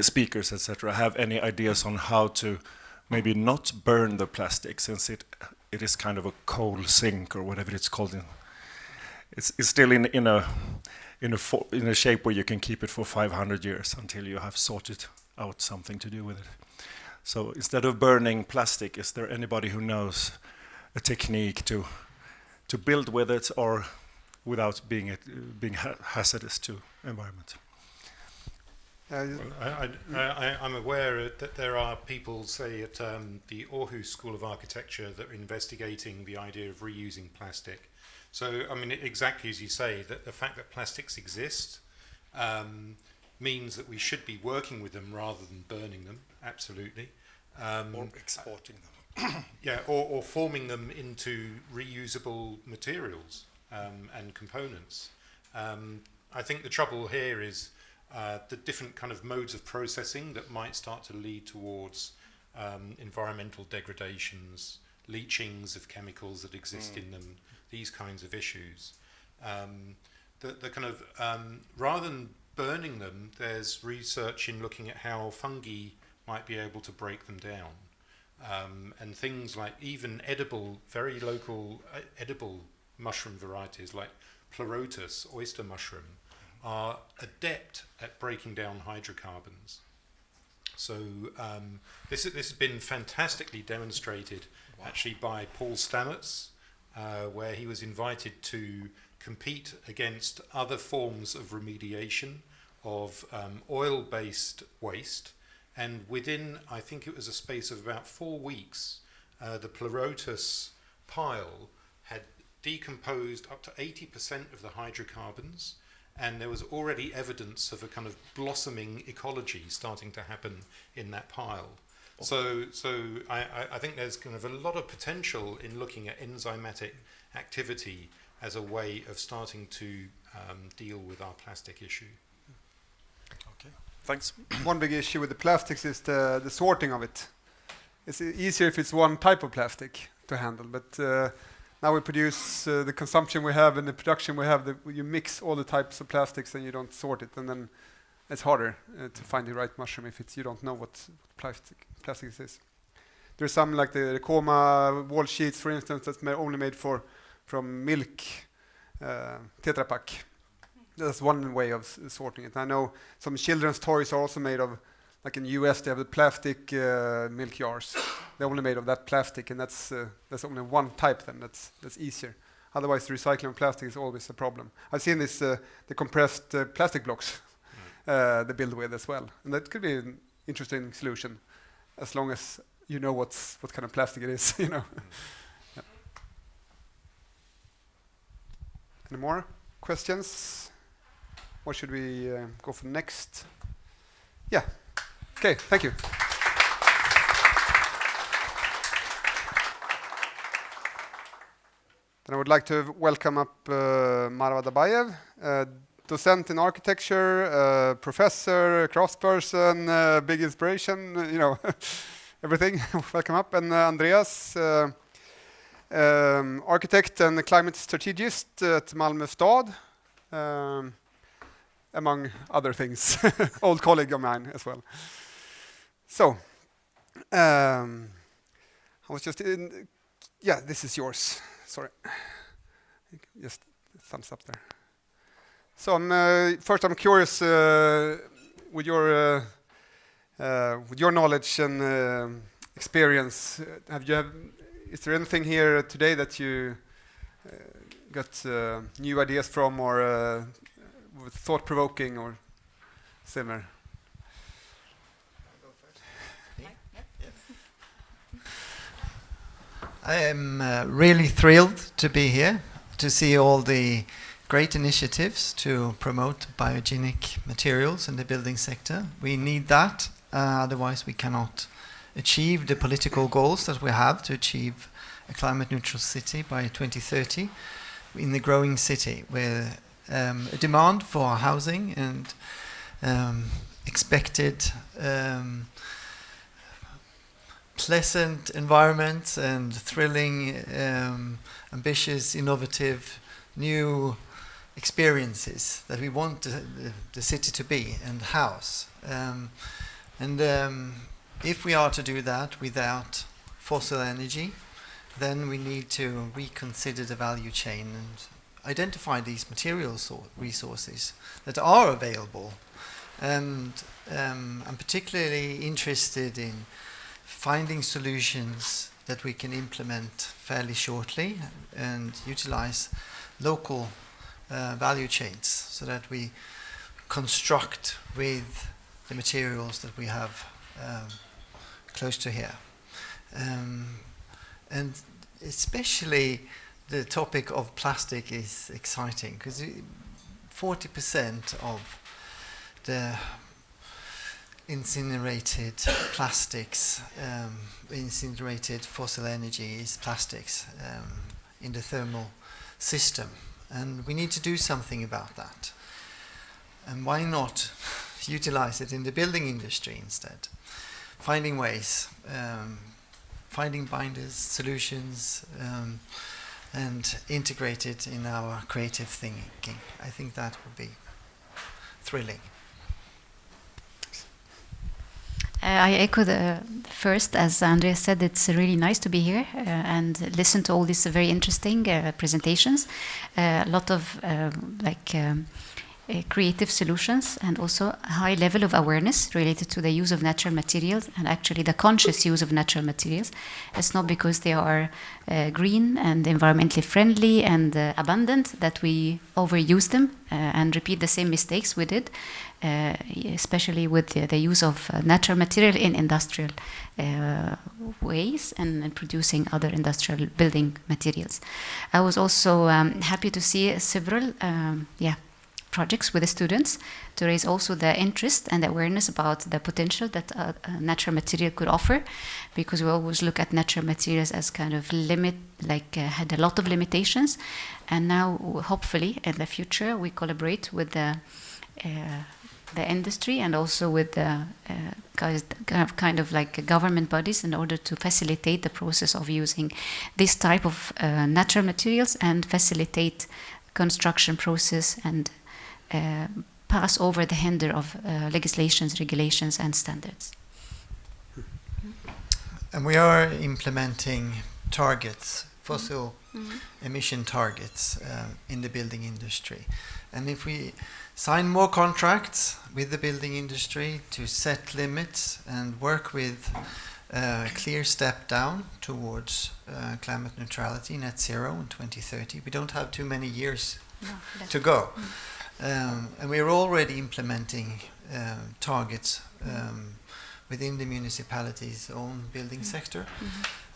speakers, etc., have any ideas on how to maybe not burn the plastic, since it is kind of a coal sink or whatever it's called. It's still in a shape where you can keep it for 500 years until you have sorted out something to do with it. So instead of burning plastic, is there anybody who knows a technique to build with it, or without being hazardous to environment? I'm aware that there are people, say, at the Aarhus School of Architecture that are investigating the idea of reusing plastic. So, I mean, exactly as you say, that the fact that plastics exist means that we should be working with them rather than burning them, absolutely. Or exporting them. Yeah, or forming them into reusable materials and components. I think the trouble here is the different kind of modes of processing that might start to lead towards environmental degradations, leachings of chemicals that exist in them, these kinds of issues. The kind of, rather than burning them, there's research in looking at how fungi might be able to break them down. And things like even edible, very local edible mushroom varieties like Pleurotus, oyster mushroom, are adept at breaking down hydrocarbons. So this has been fantastically demonstrated actually by Paul Stamets, where he was invited to compete against other forms of remediation of oil-based waste. And within, I think it was a space of about 4 weeks, the Pleurotus pile had decomposed up to 80% of the hydrocarbons and there was already evidence of a kind of blossoming ecology starting to happen in that pile. So I think there's kind of a lot of potential in looking at enzymatic activity as a way of starting to deal with our plastic issue. Okay, thanks. One big issue with the plastics is the sorting of it. It's easier if it's one type of plastic to handle, but now we produce the consumption we have and the production we have, you mix all the types of plastics and you don't sort it, and then it's harder to find the right mushroom if you don't know what plastic is. There's some like the Coma wall sheets, for instance, that's only made from milk, Tetra Pak. That's one way of sorting it. I know some children's toys are also made of, like in the US, they have the plastic milk jars. They're only made of that plastic, and that's only one type. Then that's easier. Otherwise, the recycling of plastic is always a problem. I've seen this the compressed plastic blocks they build with as well, and that could be an interesting solution, as long as you know what kind of plastic it is. Yeah. Any more questions? What should we go for next? Yeah. Okay, thank you. Then I would like to welcome up Marwa Dabayev, docent in architecture, professor, craftsperson, big inspiration, everything. Welcome up. And Andreas, architect and climate strategist at Malmö Stad, among other things. Old colleague of mine as well. So, I was just in, yeah, this is yours. Sorry. Just thumbs up there. So first I'm curious with your knowledge and experience. Is there anything here today that you got new ideas from, or thought-provoking or similar? I am really thrilled to be here, to see all the great initiatives to promote biogenic materials in the building sector. We need that, otherwise we cannot achieve the political goals that we have to achieve a climate neutral city by 2030 in the growing city, with a demand for housing and expected pleasant environments and thrilling, ambitious, innovative, new experiences that we want the city to be and house. If we are to do that without fossil energy, then we need to reconsider the value chain and identify these material resources that are available. And I'm particularly interested in finding solutions that we can implement fairly shortly and utilize local value chains so that we construct with the materials that we have close to here. And especially the topic of plastic is exciting, because 40% of the incinerated plastics, incinerated fossil energy is plastics in the thermal system. And we need to do something about that. And why not utilize it in the building industry instead? Finding ways, finding binders, solutions, and integrate it in our creative thinking. I think that would be thrilling. I echo the first, as Andreas said, it's really nice to be here and listen to all these very interesting presentations. A lot of creative solutions, and also a high level of awareness related to the use of natural materials, and actually the conscious use of natural materials. It's not because they are green and environmentally friendly and abundant that we overuse them and repeat the same mistakes we did, especially with the use of natural material in industrial ways and producing other industrial building materials. I was also happy to see several projects with the students to raise also the interest and awareness about the potential that a natural material could offer, because we always look at natural materials as kind of had a lot of limitations, and now hopefully in the future we collaborate with the industry and also with the kind of like government bodies in order to facilitate the process of using this type of natural materials and facilitate construction process and pass over the hinder of legislations, regulations, and standards. And we are implementing targets, fossil emission targets in the building industry. And if we sign more contracts with the building industry to set limits and work with a clear step down towards climate neutrality, net zero in 2030, we don't have too many years to go. And we're already implementing targets within the municipality's own building sector.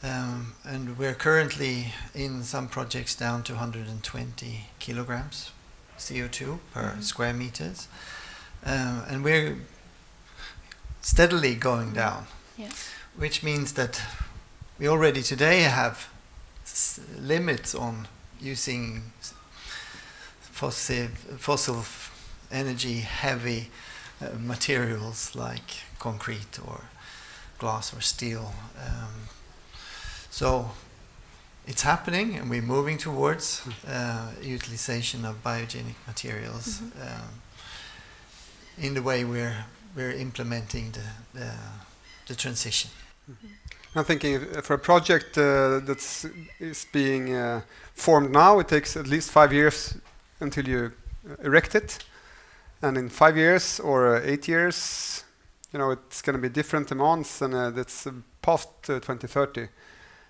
And we're currently in some projects down to 120 kilograms CO2 per square meters. And we're steadily going down, which means that we already today have limits on using fossil energy heavy materials like concrete or glass or steel. So it's happening, and we're moving towards utilization of biogenic materials in the way we're implementing the transition. I'm thinking for a project that's being formed now, it takes at least 5 years until you erect it, and in 5 years or 8 years, it's going to be different demands, and that's past 2030.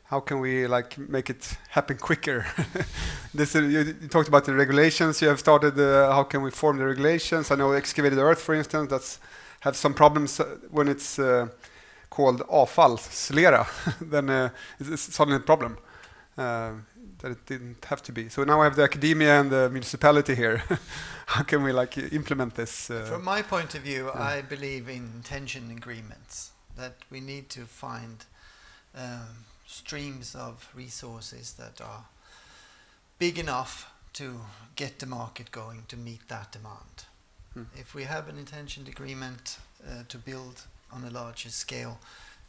How can we make it happen quicker? You talked about the regulations. You have started. How can we form the regulations? I know excavated earth, for instance, that's have some problems when it's called avfallslera. Then it's suddenly a problem that it didn't have to be. So now I have the academia and the municipality here. How can we implement this? From my point of view, I believe in intention agreements, that we need to find streams of resources that are big enough to get the market going to meet that demand. If we have an intention agreement to build on a larger scale,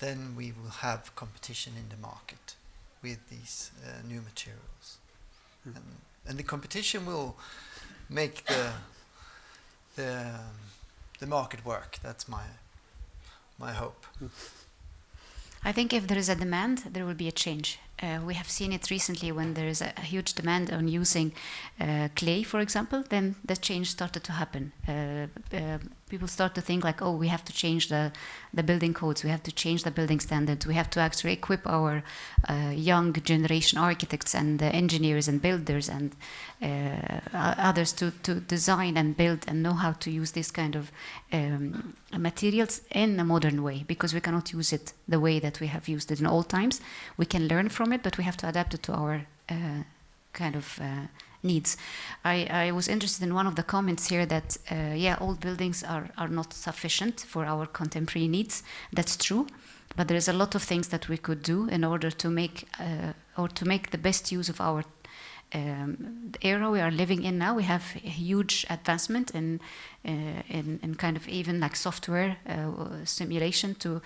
then we will have competition in the market with these new materials. And the competition will make the market work. That's my hope. I think if there is a demand, there will be a change. We have seen it recently when there is a huge demand on using clay, for example, then the change started to happen. People start to think like, we have to change the building codes, we have to change the building standards, we have to actually equip our young generation architects and engineers and builders and others to design and build and know how to use this kind of materials in a modern way, because we cannot use it the way that we have used it in old times. We can learn from it, but we have to adapt it to our kind of needs. I was interested in one of the comments here that old buildings are not sufficient for our contemporary needs. That's true, but there is a lot of things that we could do in order to make the best use of our era we are living in now. We have a huge advancement in kind of even like software simulation to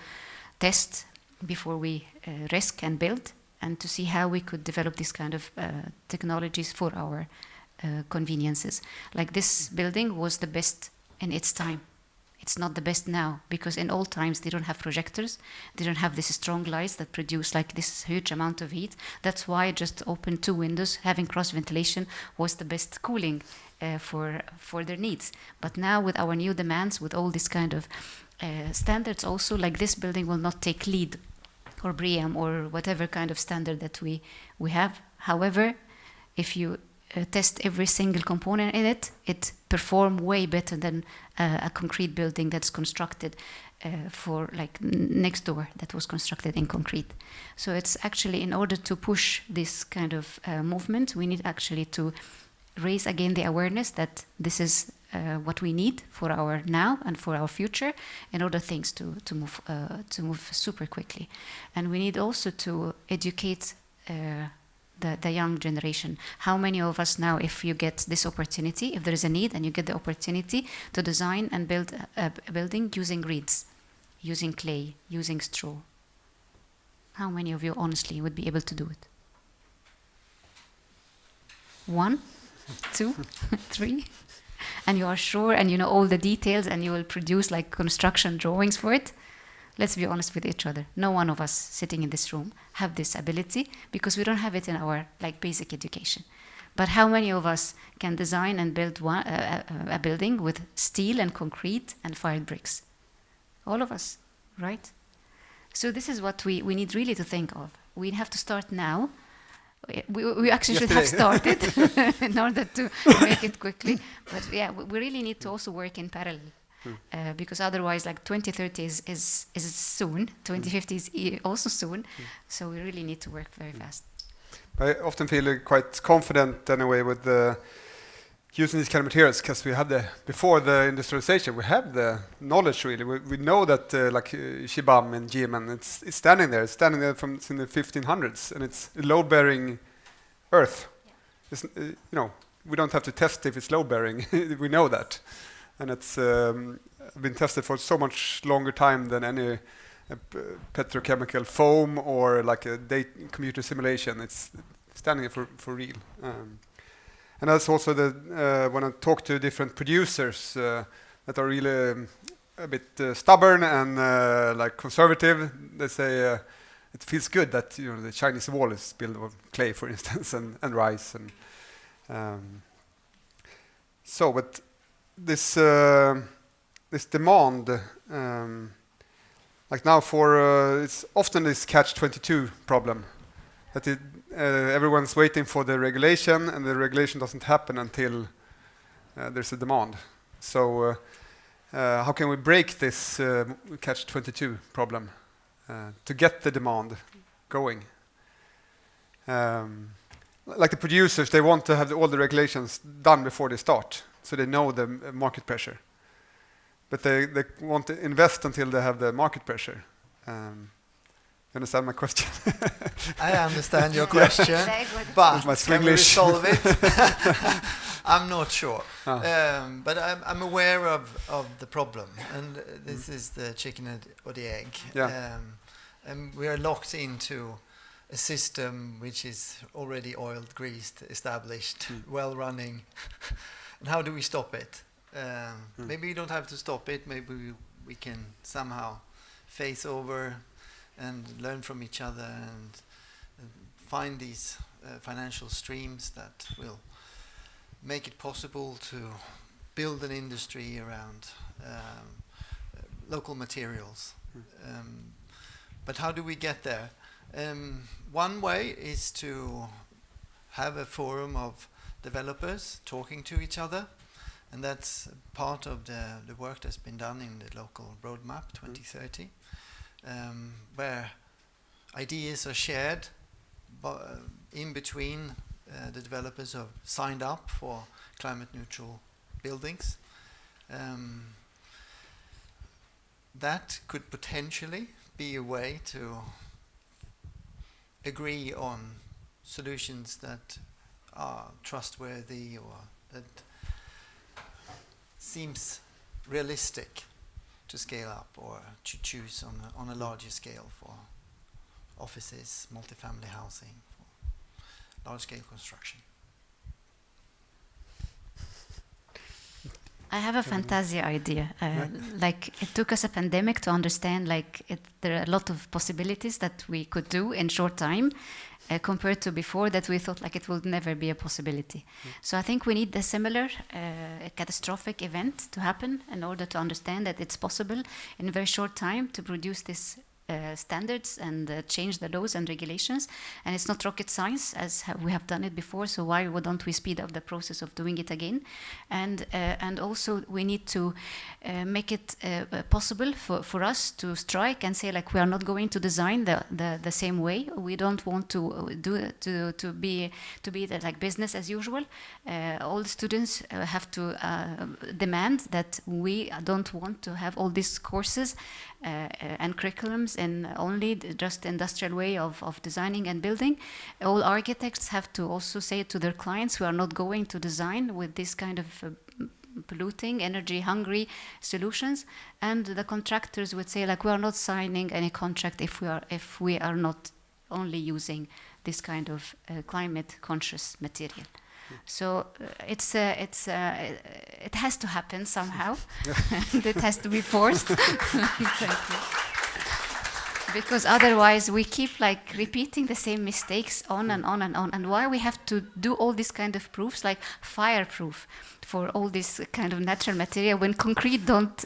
test before we risk and build, and to see how we could develop this kind of technologies for our conveniences. Like this building was the best in its time. It's not the best now, because in old times they don't have projectors, they don't have this strong lights that produce like this huge amount of heat. That's why just open 2 windows, having cross ventilation was the best cooling for their needs. But now with our new demands, with all this kind of standards also, like this building will not take LEED or BREEAM or whatever kind of standard that we have. However, if you test every single component in it, it performs way better than a concrete building that's constructed for like next door that was constructed in concrete. So it's actually, in order to push this kind of movement, we need actually to raise again the awareness that this is what we need for our now and for our future in order things to move super quickly. And we need also to educate the young generation. How many of us now, if you get this opportunity, if there is a need and you get the opportunity to design and build a building using reeds, using clay, using straw, how many of you honestly would be able to do it? 1, 2, 3? And you are sure and you know all the details and you will produce like construction drawings for it? Let's be honest with each other. No one of us sitting in this room have this ability because we don't have it in our like basic education. But how many of us can design and build a building with steel and concrete and fired bricks? All of us, right? So this is what we need really to think of. We have to start now. We actually should have started in order to make it quickly. But yeah, we really need to also work in parallel. Because otherwise, like 2030 is soon, 2050 is also soon, so we really need to work very fast. I often feel quite confident anyway with using these kind of materials because we have before the industrialization, we have the knowledge really. We know that like Shibam in Yemen, it's standing there from in the 1500s, and it's load-bearing earth. It's, we don't have to test if it's load-bearing. We know that. And it's been tested for so much longer time than any petrochemical foam or like a computer simulation. It's standing there for real. And that's also when I talk to different producers that are really a bit stubborn and like conservative, they say it feels good that the Chinese wall is built of clay, for instance, and rice. And but this demand, like now it's often this catch-22 problem that everyone's waiting for the regulation, and the regulation doesn't happen until there's a demand. So how can we break this catch-22 problem to get the demand going? Like the producers, they want to have all the regulations done before they start, so they know the market pressure. But they want to invest until they have the market pressure. You understand my question? I understand your question, but can we resolve it? I'm not sure. But I'm aware of the problem, and this is the chicken or the egg. Yeah. And we are locked into a system which is already oiled, greased, established, well running. And how do we stop it? Maybe we don't have to stop it. Maybe we can somehow face over and learn from each other and find these financial streams that will make it possible to build an industry around local materials. But how do we get there? One way is to have a forum of developers talking to each other, and that's part of the work that's been done in the local roadmap 2030, where ideas are shared in between the developers who have signed up for climate neutral buildings. That could potentially be a way to agree on solutions that are trustworthy or that seems realistic to scale up or to choose on a larger scale for offices, multifamily housing, for large-scale construction. I have a fantasia idea. Like it took us a pandemic to understand there are a lot of possibilities that we could do in short time compared to before that we thought like it would never be a possibility. So I think we need a similar catastrophic event to happen in order to understand that it's possible in a very short time to produce this standards and change the laws and regulations. And it's not rocket science, as we have done it before, so why don't we speed up the process of doing it again? And also we need to make it possible for us to strike and say, like, we are not going to design the same way. We don't want to be that, like, business as usual. All the students have to demand that we don't want to have all these courses and curriculums in only just the industrial way of designing and building. All architects have to also say to their clients, we are not going to design with this kind of polluting, energy-hungry solutions. And the contractors would say, like, we are not signing any contract if we are not only using this kind of climate-conscious material. So it has to happen somehow, and it has to be forced. Thank you. Because otherwise we keep, like, repeating the same mistakes on and on and on. And why we have to do all these kind of proofs, like fireproof, for all this kind of natural material, when concrete don't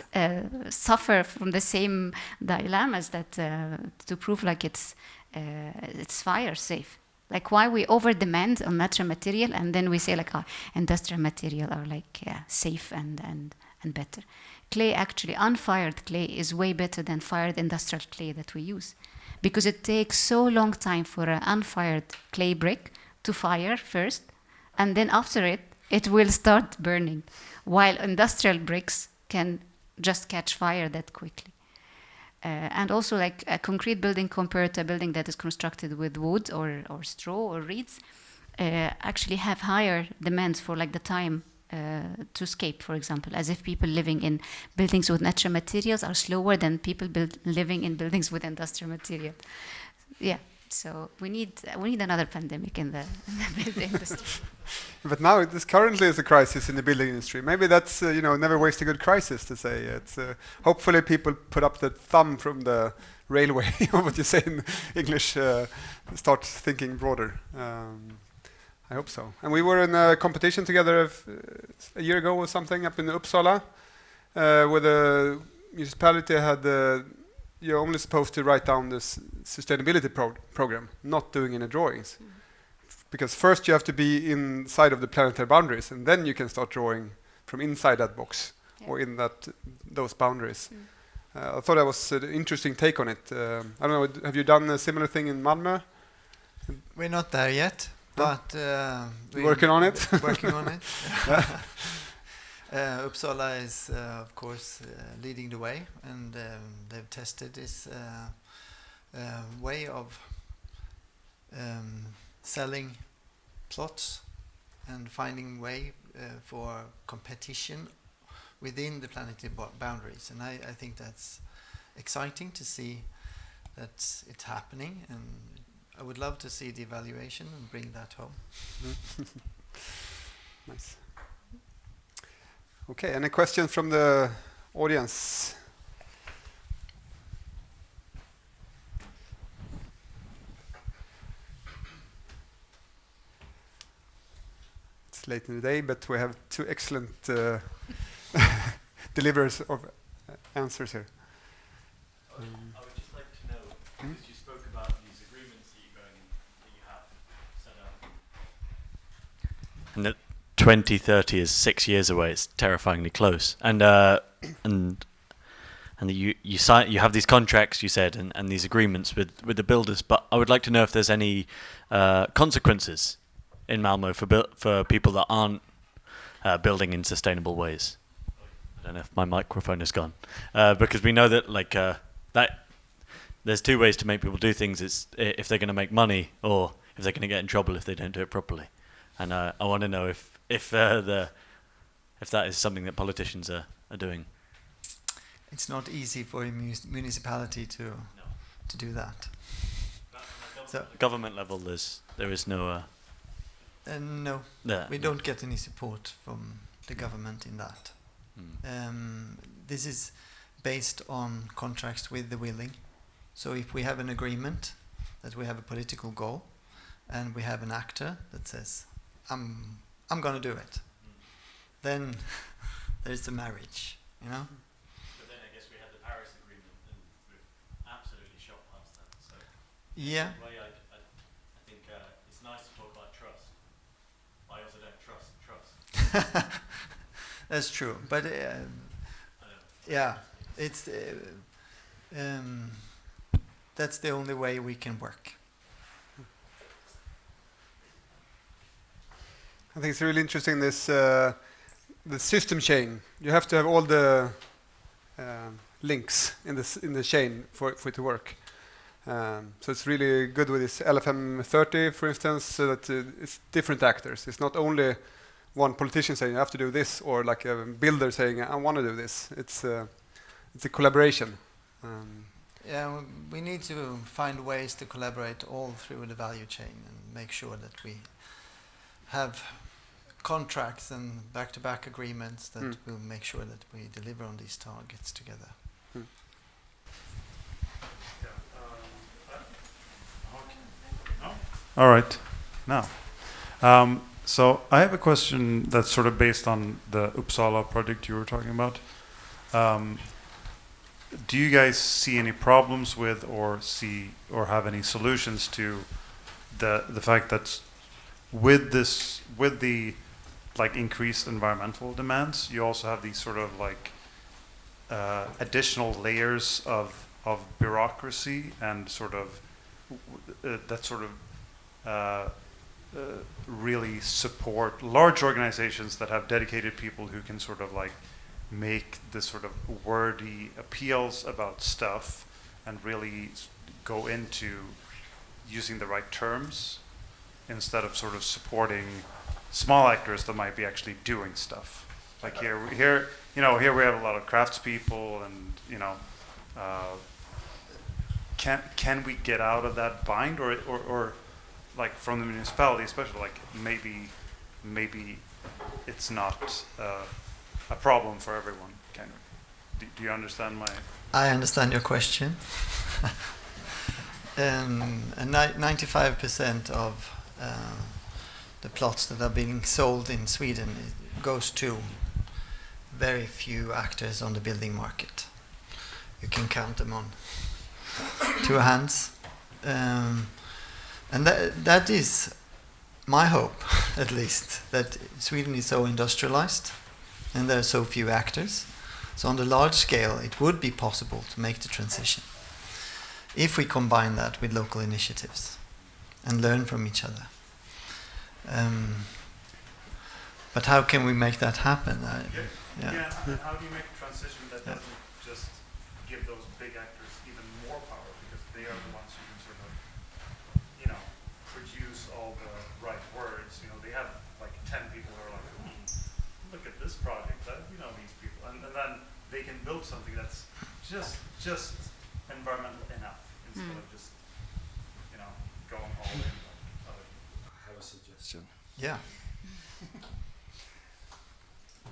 suffer from the same dilemmas that to prove, like, it's fire safe. Like, why we over demand on natural material and then we say, like, industrial material are, like, safe and better. Clay, actually, unfired clay is way better than fired industrial clay that we use, because it takes so long time for an unfired clay brick to fire first, and then after it will start burning, while industrial bricks can just catch fire that quickly. And also, like, a concrete building compared to a building that is constructed with wood or straw or reeds actually have higher demands for, like, the time to escape, for example, as if people living in buildings with natural materials are slower than people living in buildings with industrial material. Yeah, so we need another pandemic in the building industry. But now this currently is a crisis in the building industry. Maybe that's never waste a good crisis to say. It's hopefully people put up the thumb from the railway, or what you say in English, start thinking broader. I hope so. And we were in a competition together a year ago or something up in Uppsala, where the municipality had you're only supposed to write down this sustainability program, not doing any drawings. Because first you have to be inside of the planetary boundaries, and then you can start drawing from inside that box or in those boundaries. I thought that was an interesting take on it. I don't know, have you done a similar thing in Malmö? We're not there yet, but we're working on it. Working on it. Uppsala is, of course, leading the way, and they've tested this way of selling plots and finding way for competition within the planetary boundaries. And I think that's exciting to see that it's happening, and I would love to see the evaluation and bring that home. Nice. Okay, any questions from the audience? It's late in the day, but we have two excellent deliverers of answers here. I would just like to know, because you spoke about these agreements that you have set up. And that 2030 is 6 years away. It's terrifyingly close. And you have these contracts, you said, and these agreements with the builders. But I would like to know if there's any consequences in Malmö for people that aren't building in sustainable ways. I don't know if my microphone is gone, because we know that that there's two ways to make people do things. It's if they're going to make money, or if they're going to get in trouble if they don't do it properly. And I want to know if that is something that politicians are doing. It's not easy for a municipality to do that. So government level, there is no. No, we don't get any support from the government in that. This is based on contracts with the willing. So if we have an agreement that we have a political goal, and we have an actor that says, I'm going to do it, then there's the marriage, you know? But then I guess we had the Paris Agreement, and we've absolutely shot Yeah. Well, yeah, I think it's nice to talk about trust. I also don't trust. That's true, but yeah, it's that's the only way we can work. I think it's really interesting, this the system chain. You have to have all the links in the chain for it to work. So it's really good with this LFM30, for instance, so that it's different actors. It's not only one politician saying you have to do this, or like a builder saying I want to do this. It's a collaboration. Yeah, we need to find ways to collaborate all through the value chain and make sure that we have contracts and back-to-back agreements that will make sure that we deliver on these targets together. All right, now. So I have a question that's sort of based on the Uppsala project you were talking about. Do you guys see any problems with, or have any solutions to the fact that with the like increased environmental demands, you also have these sort of like additional layers of bureaucracy and sort of that sort of really support large organizations that have dedicated people who can sort of like make this sort of wordy appeals about stuff and really go into using the right terms instead of sort of supporting small actors that might be actually doing stuff. Like here we have a lot of craftspeople, and can we get out of that bind, or like from the municipality especially, like maybe it's not a problem for everyone. Do you understand my? I understand your question. And 95% of the plots that are being sold in Sweden goes to very few actors on the building market. You can count them on 2 hands. And that is my hope, at least, that Sweden is so industrialized and there are so few actors. So on the large scale, it would be possible to make the transition if we combine that with local initiatives and learn from each other. But how can we make that happen? And how do you make a transition that doesn't just give those big actors even more power, because they are the ones who can sort of, produce all the right words. They have like 10 people who are like, look at this project, these people, and then they can build something that's just environmental enough instead of just, going all in like other people. I have a suggestion. Yeah.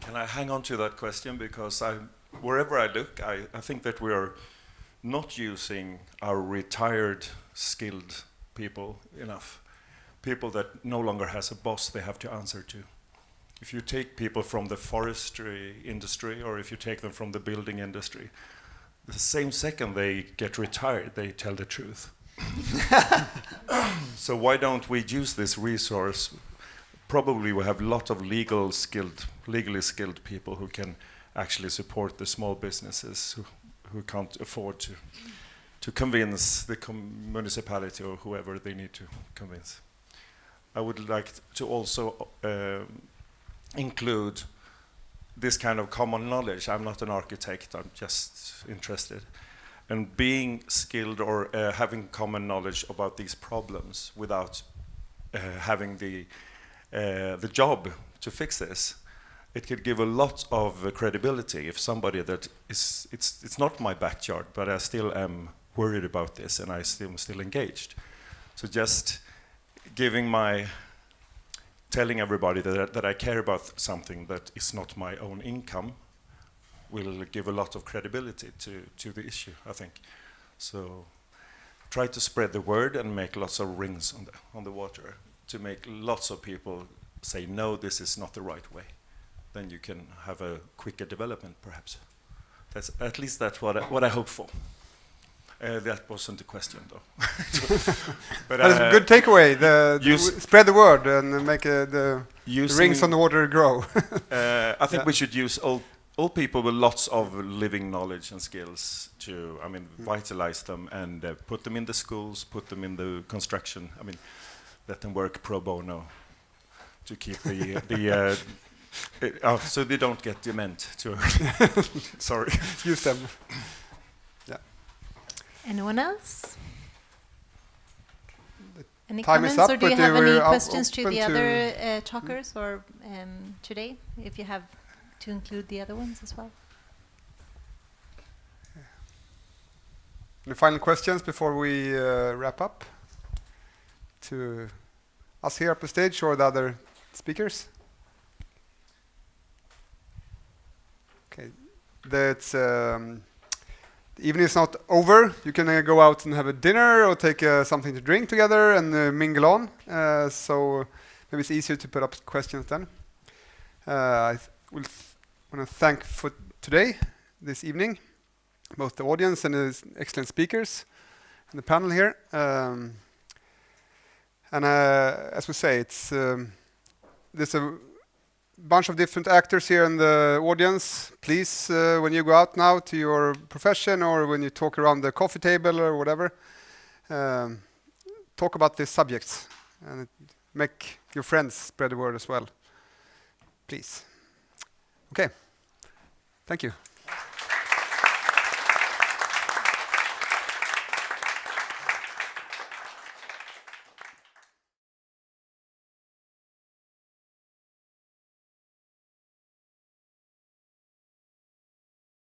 Can I hang on to that question? Because wherever I look, I think that we are not using our retired, skilled people enough. People that no longer has a boss they have to answer to. If you take people from the forestry industry, or if you take them from the building industry, the same second they get retired, they tell the truth. So why don't we use this resource? Probably we have a lot of legally skilled people who can actually support the small businesses who can't afford to convince the municipality or whoever they need to convince. I would like to also include this kind of common knowledge. I'm not an architect, I'm just interested. And being skilled or having common knowledge about these problems without having the job to fix this, it could give a lot of credibility if somebody that is, it's not my backyard, but I still am worried about this and I'm still engaged. So just telling everybody that I care about something that is not my own income will give a lot of credibility to the issue, I think. So try to spread the word and make lots of rings on the water to make lots of people say, no, this is not the right way. Then you can have a quicker development, perhaps. At least that's what I hope for. That wasn't the question, though. But That is a good takeaway. Spread the word and make the rings on the water grow. I think we should use old people with lots of living knowledge and skills to, vitalize them and put them in the schools, put them in the construction. Let them work pro bono to keep so they don't get dement too early. Sorry. Use them. Anyone else? Any time is comments, up, or do you but have any we're questions to open the to other talkers, or today, if you have to include the other ones as well? Any final questions before we wrap up? To us here up the stage or the other speakers? Okay, that's. The evening is not over. You can go out and have a dinner or take something to drink together and mingle on. So maybe it's easier to put up questions then. I want to thank for today, this evening, both the audience and the excellent speakers and the panel here. And as we say, there's a bunch of different actors here in the audience. Please, when you go out now to your profession or when you talk around the coffee table or whatever, talk about these subjects and make your friends spread the word as well. Please. Okay. Thank you.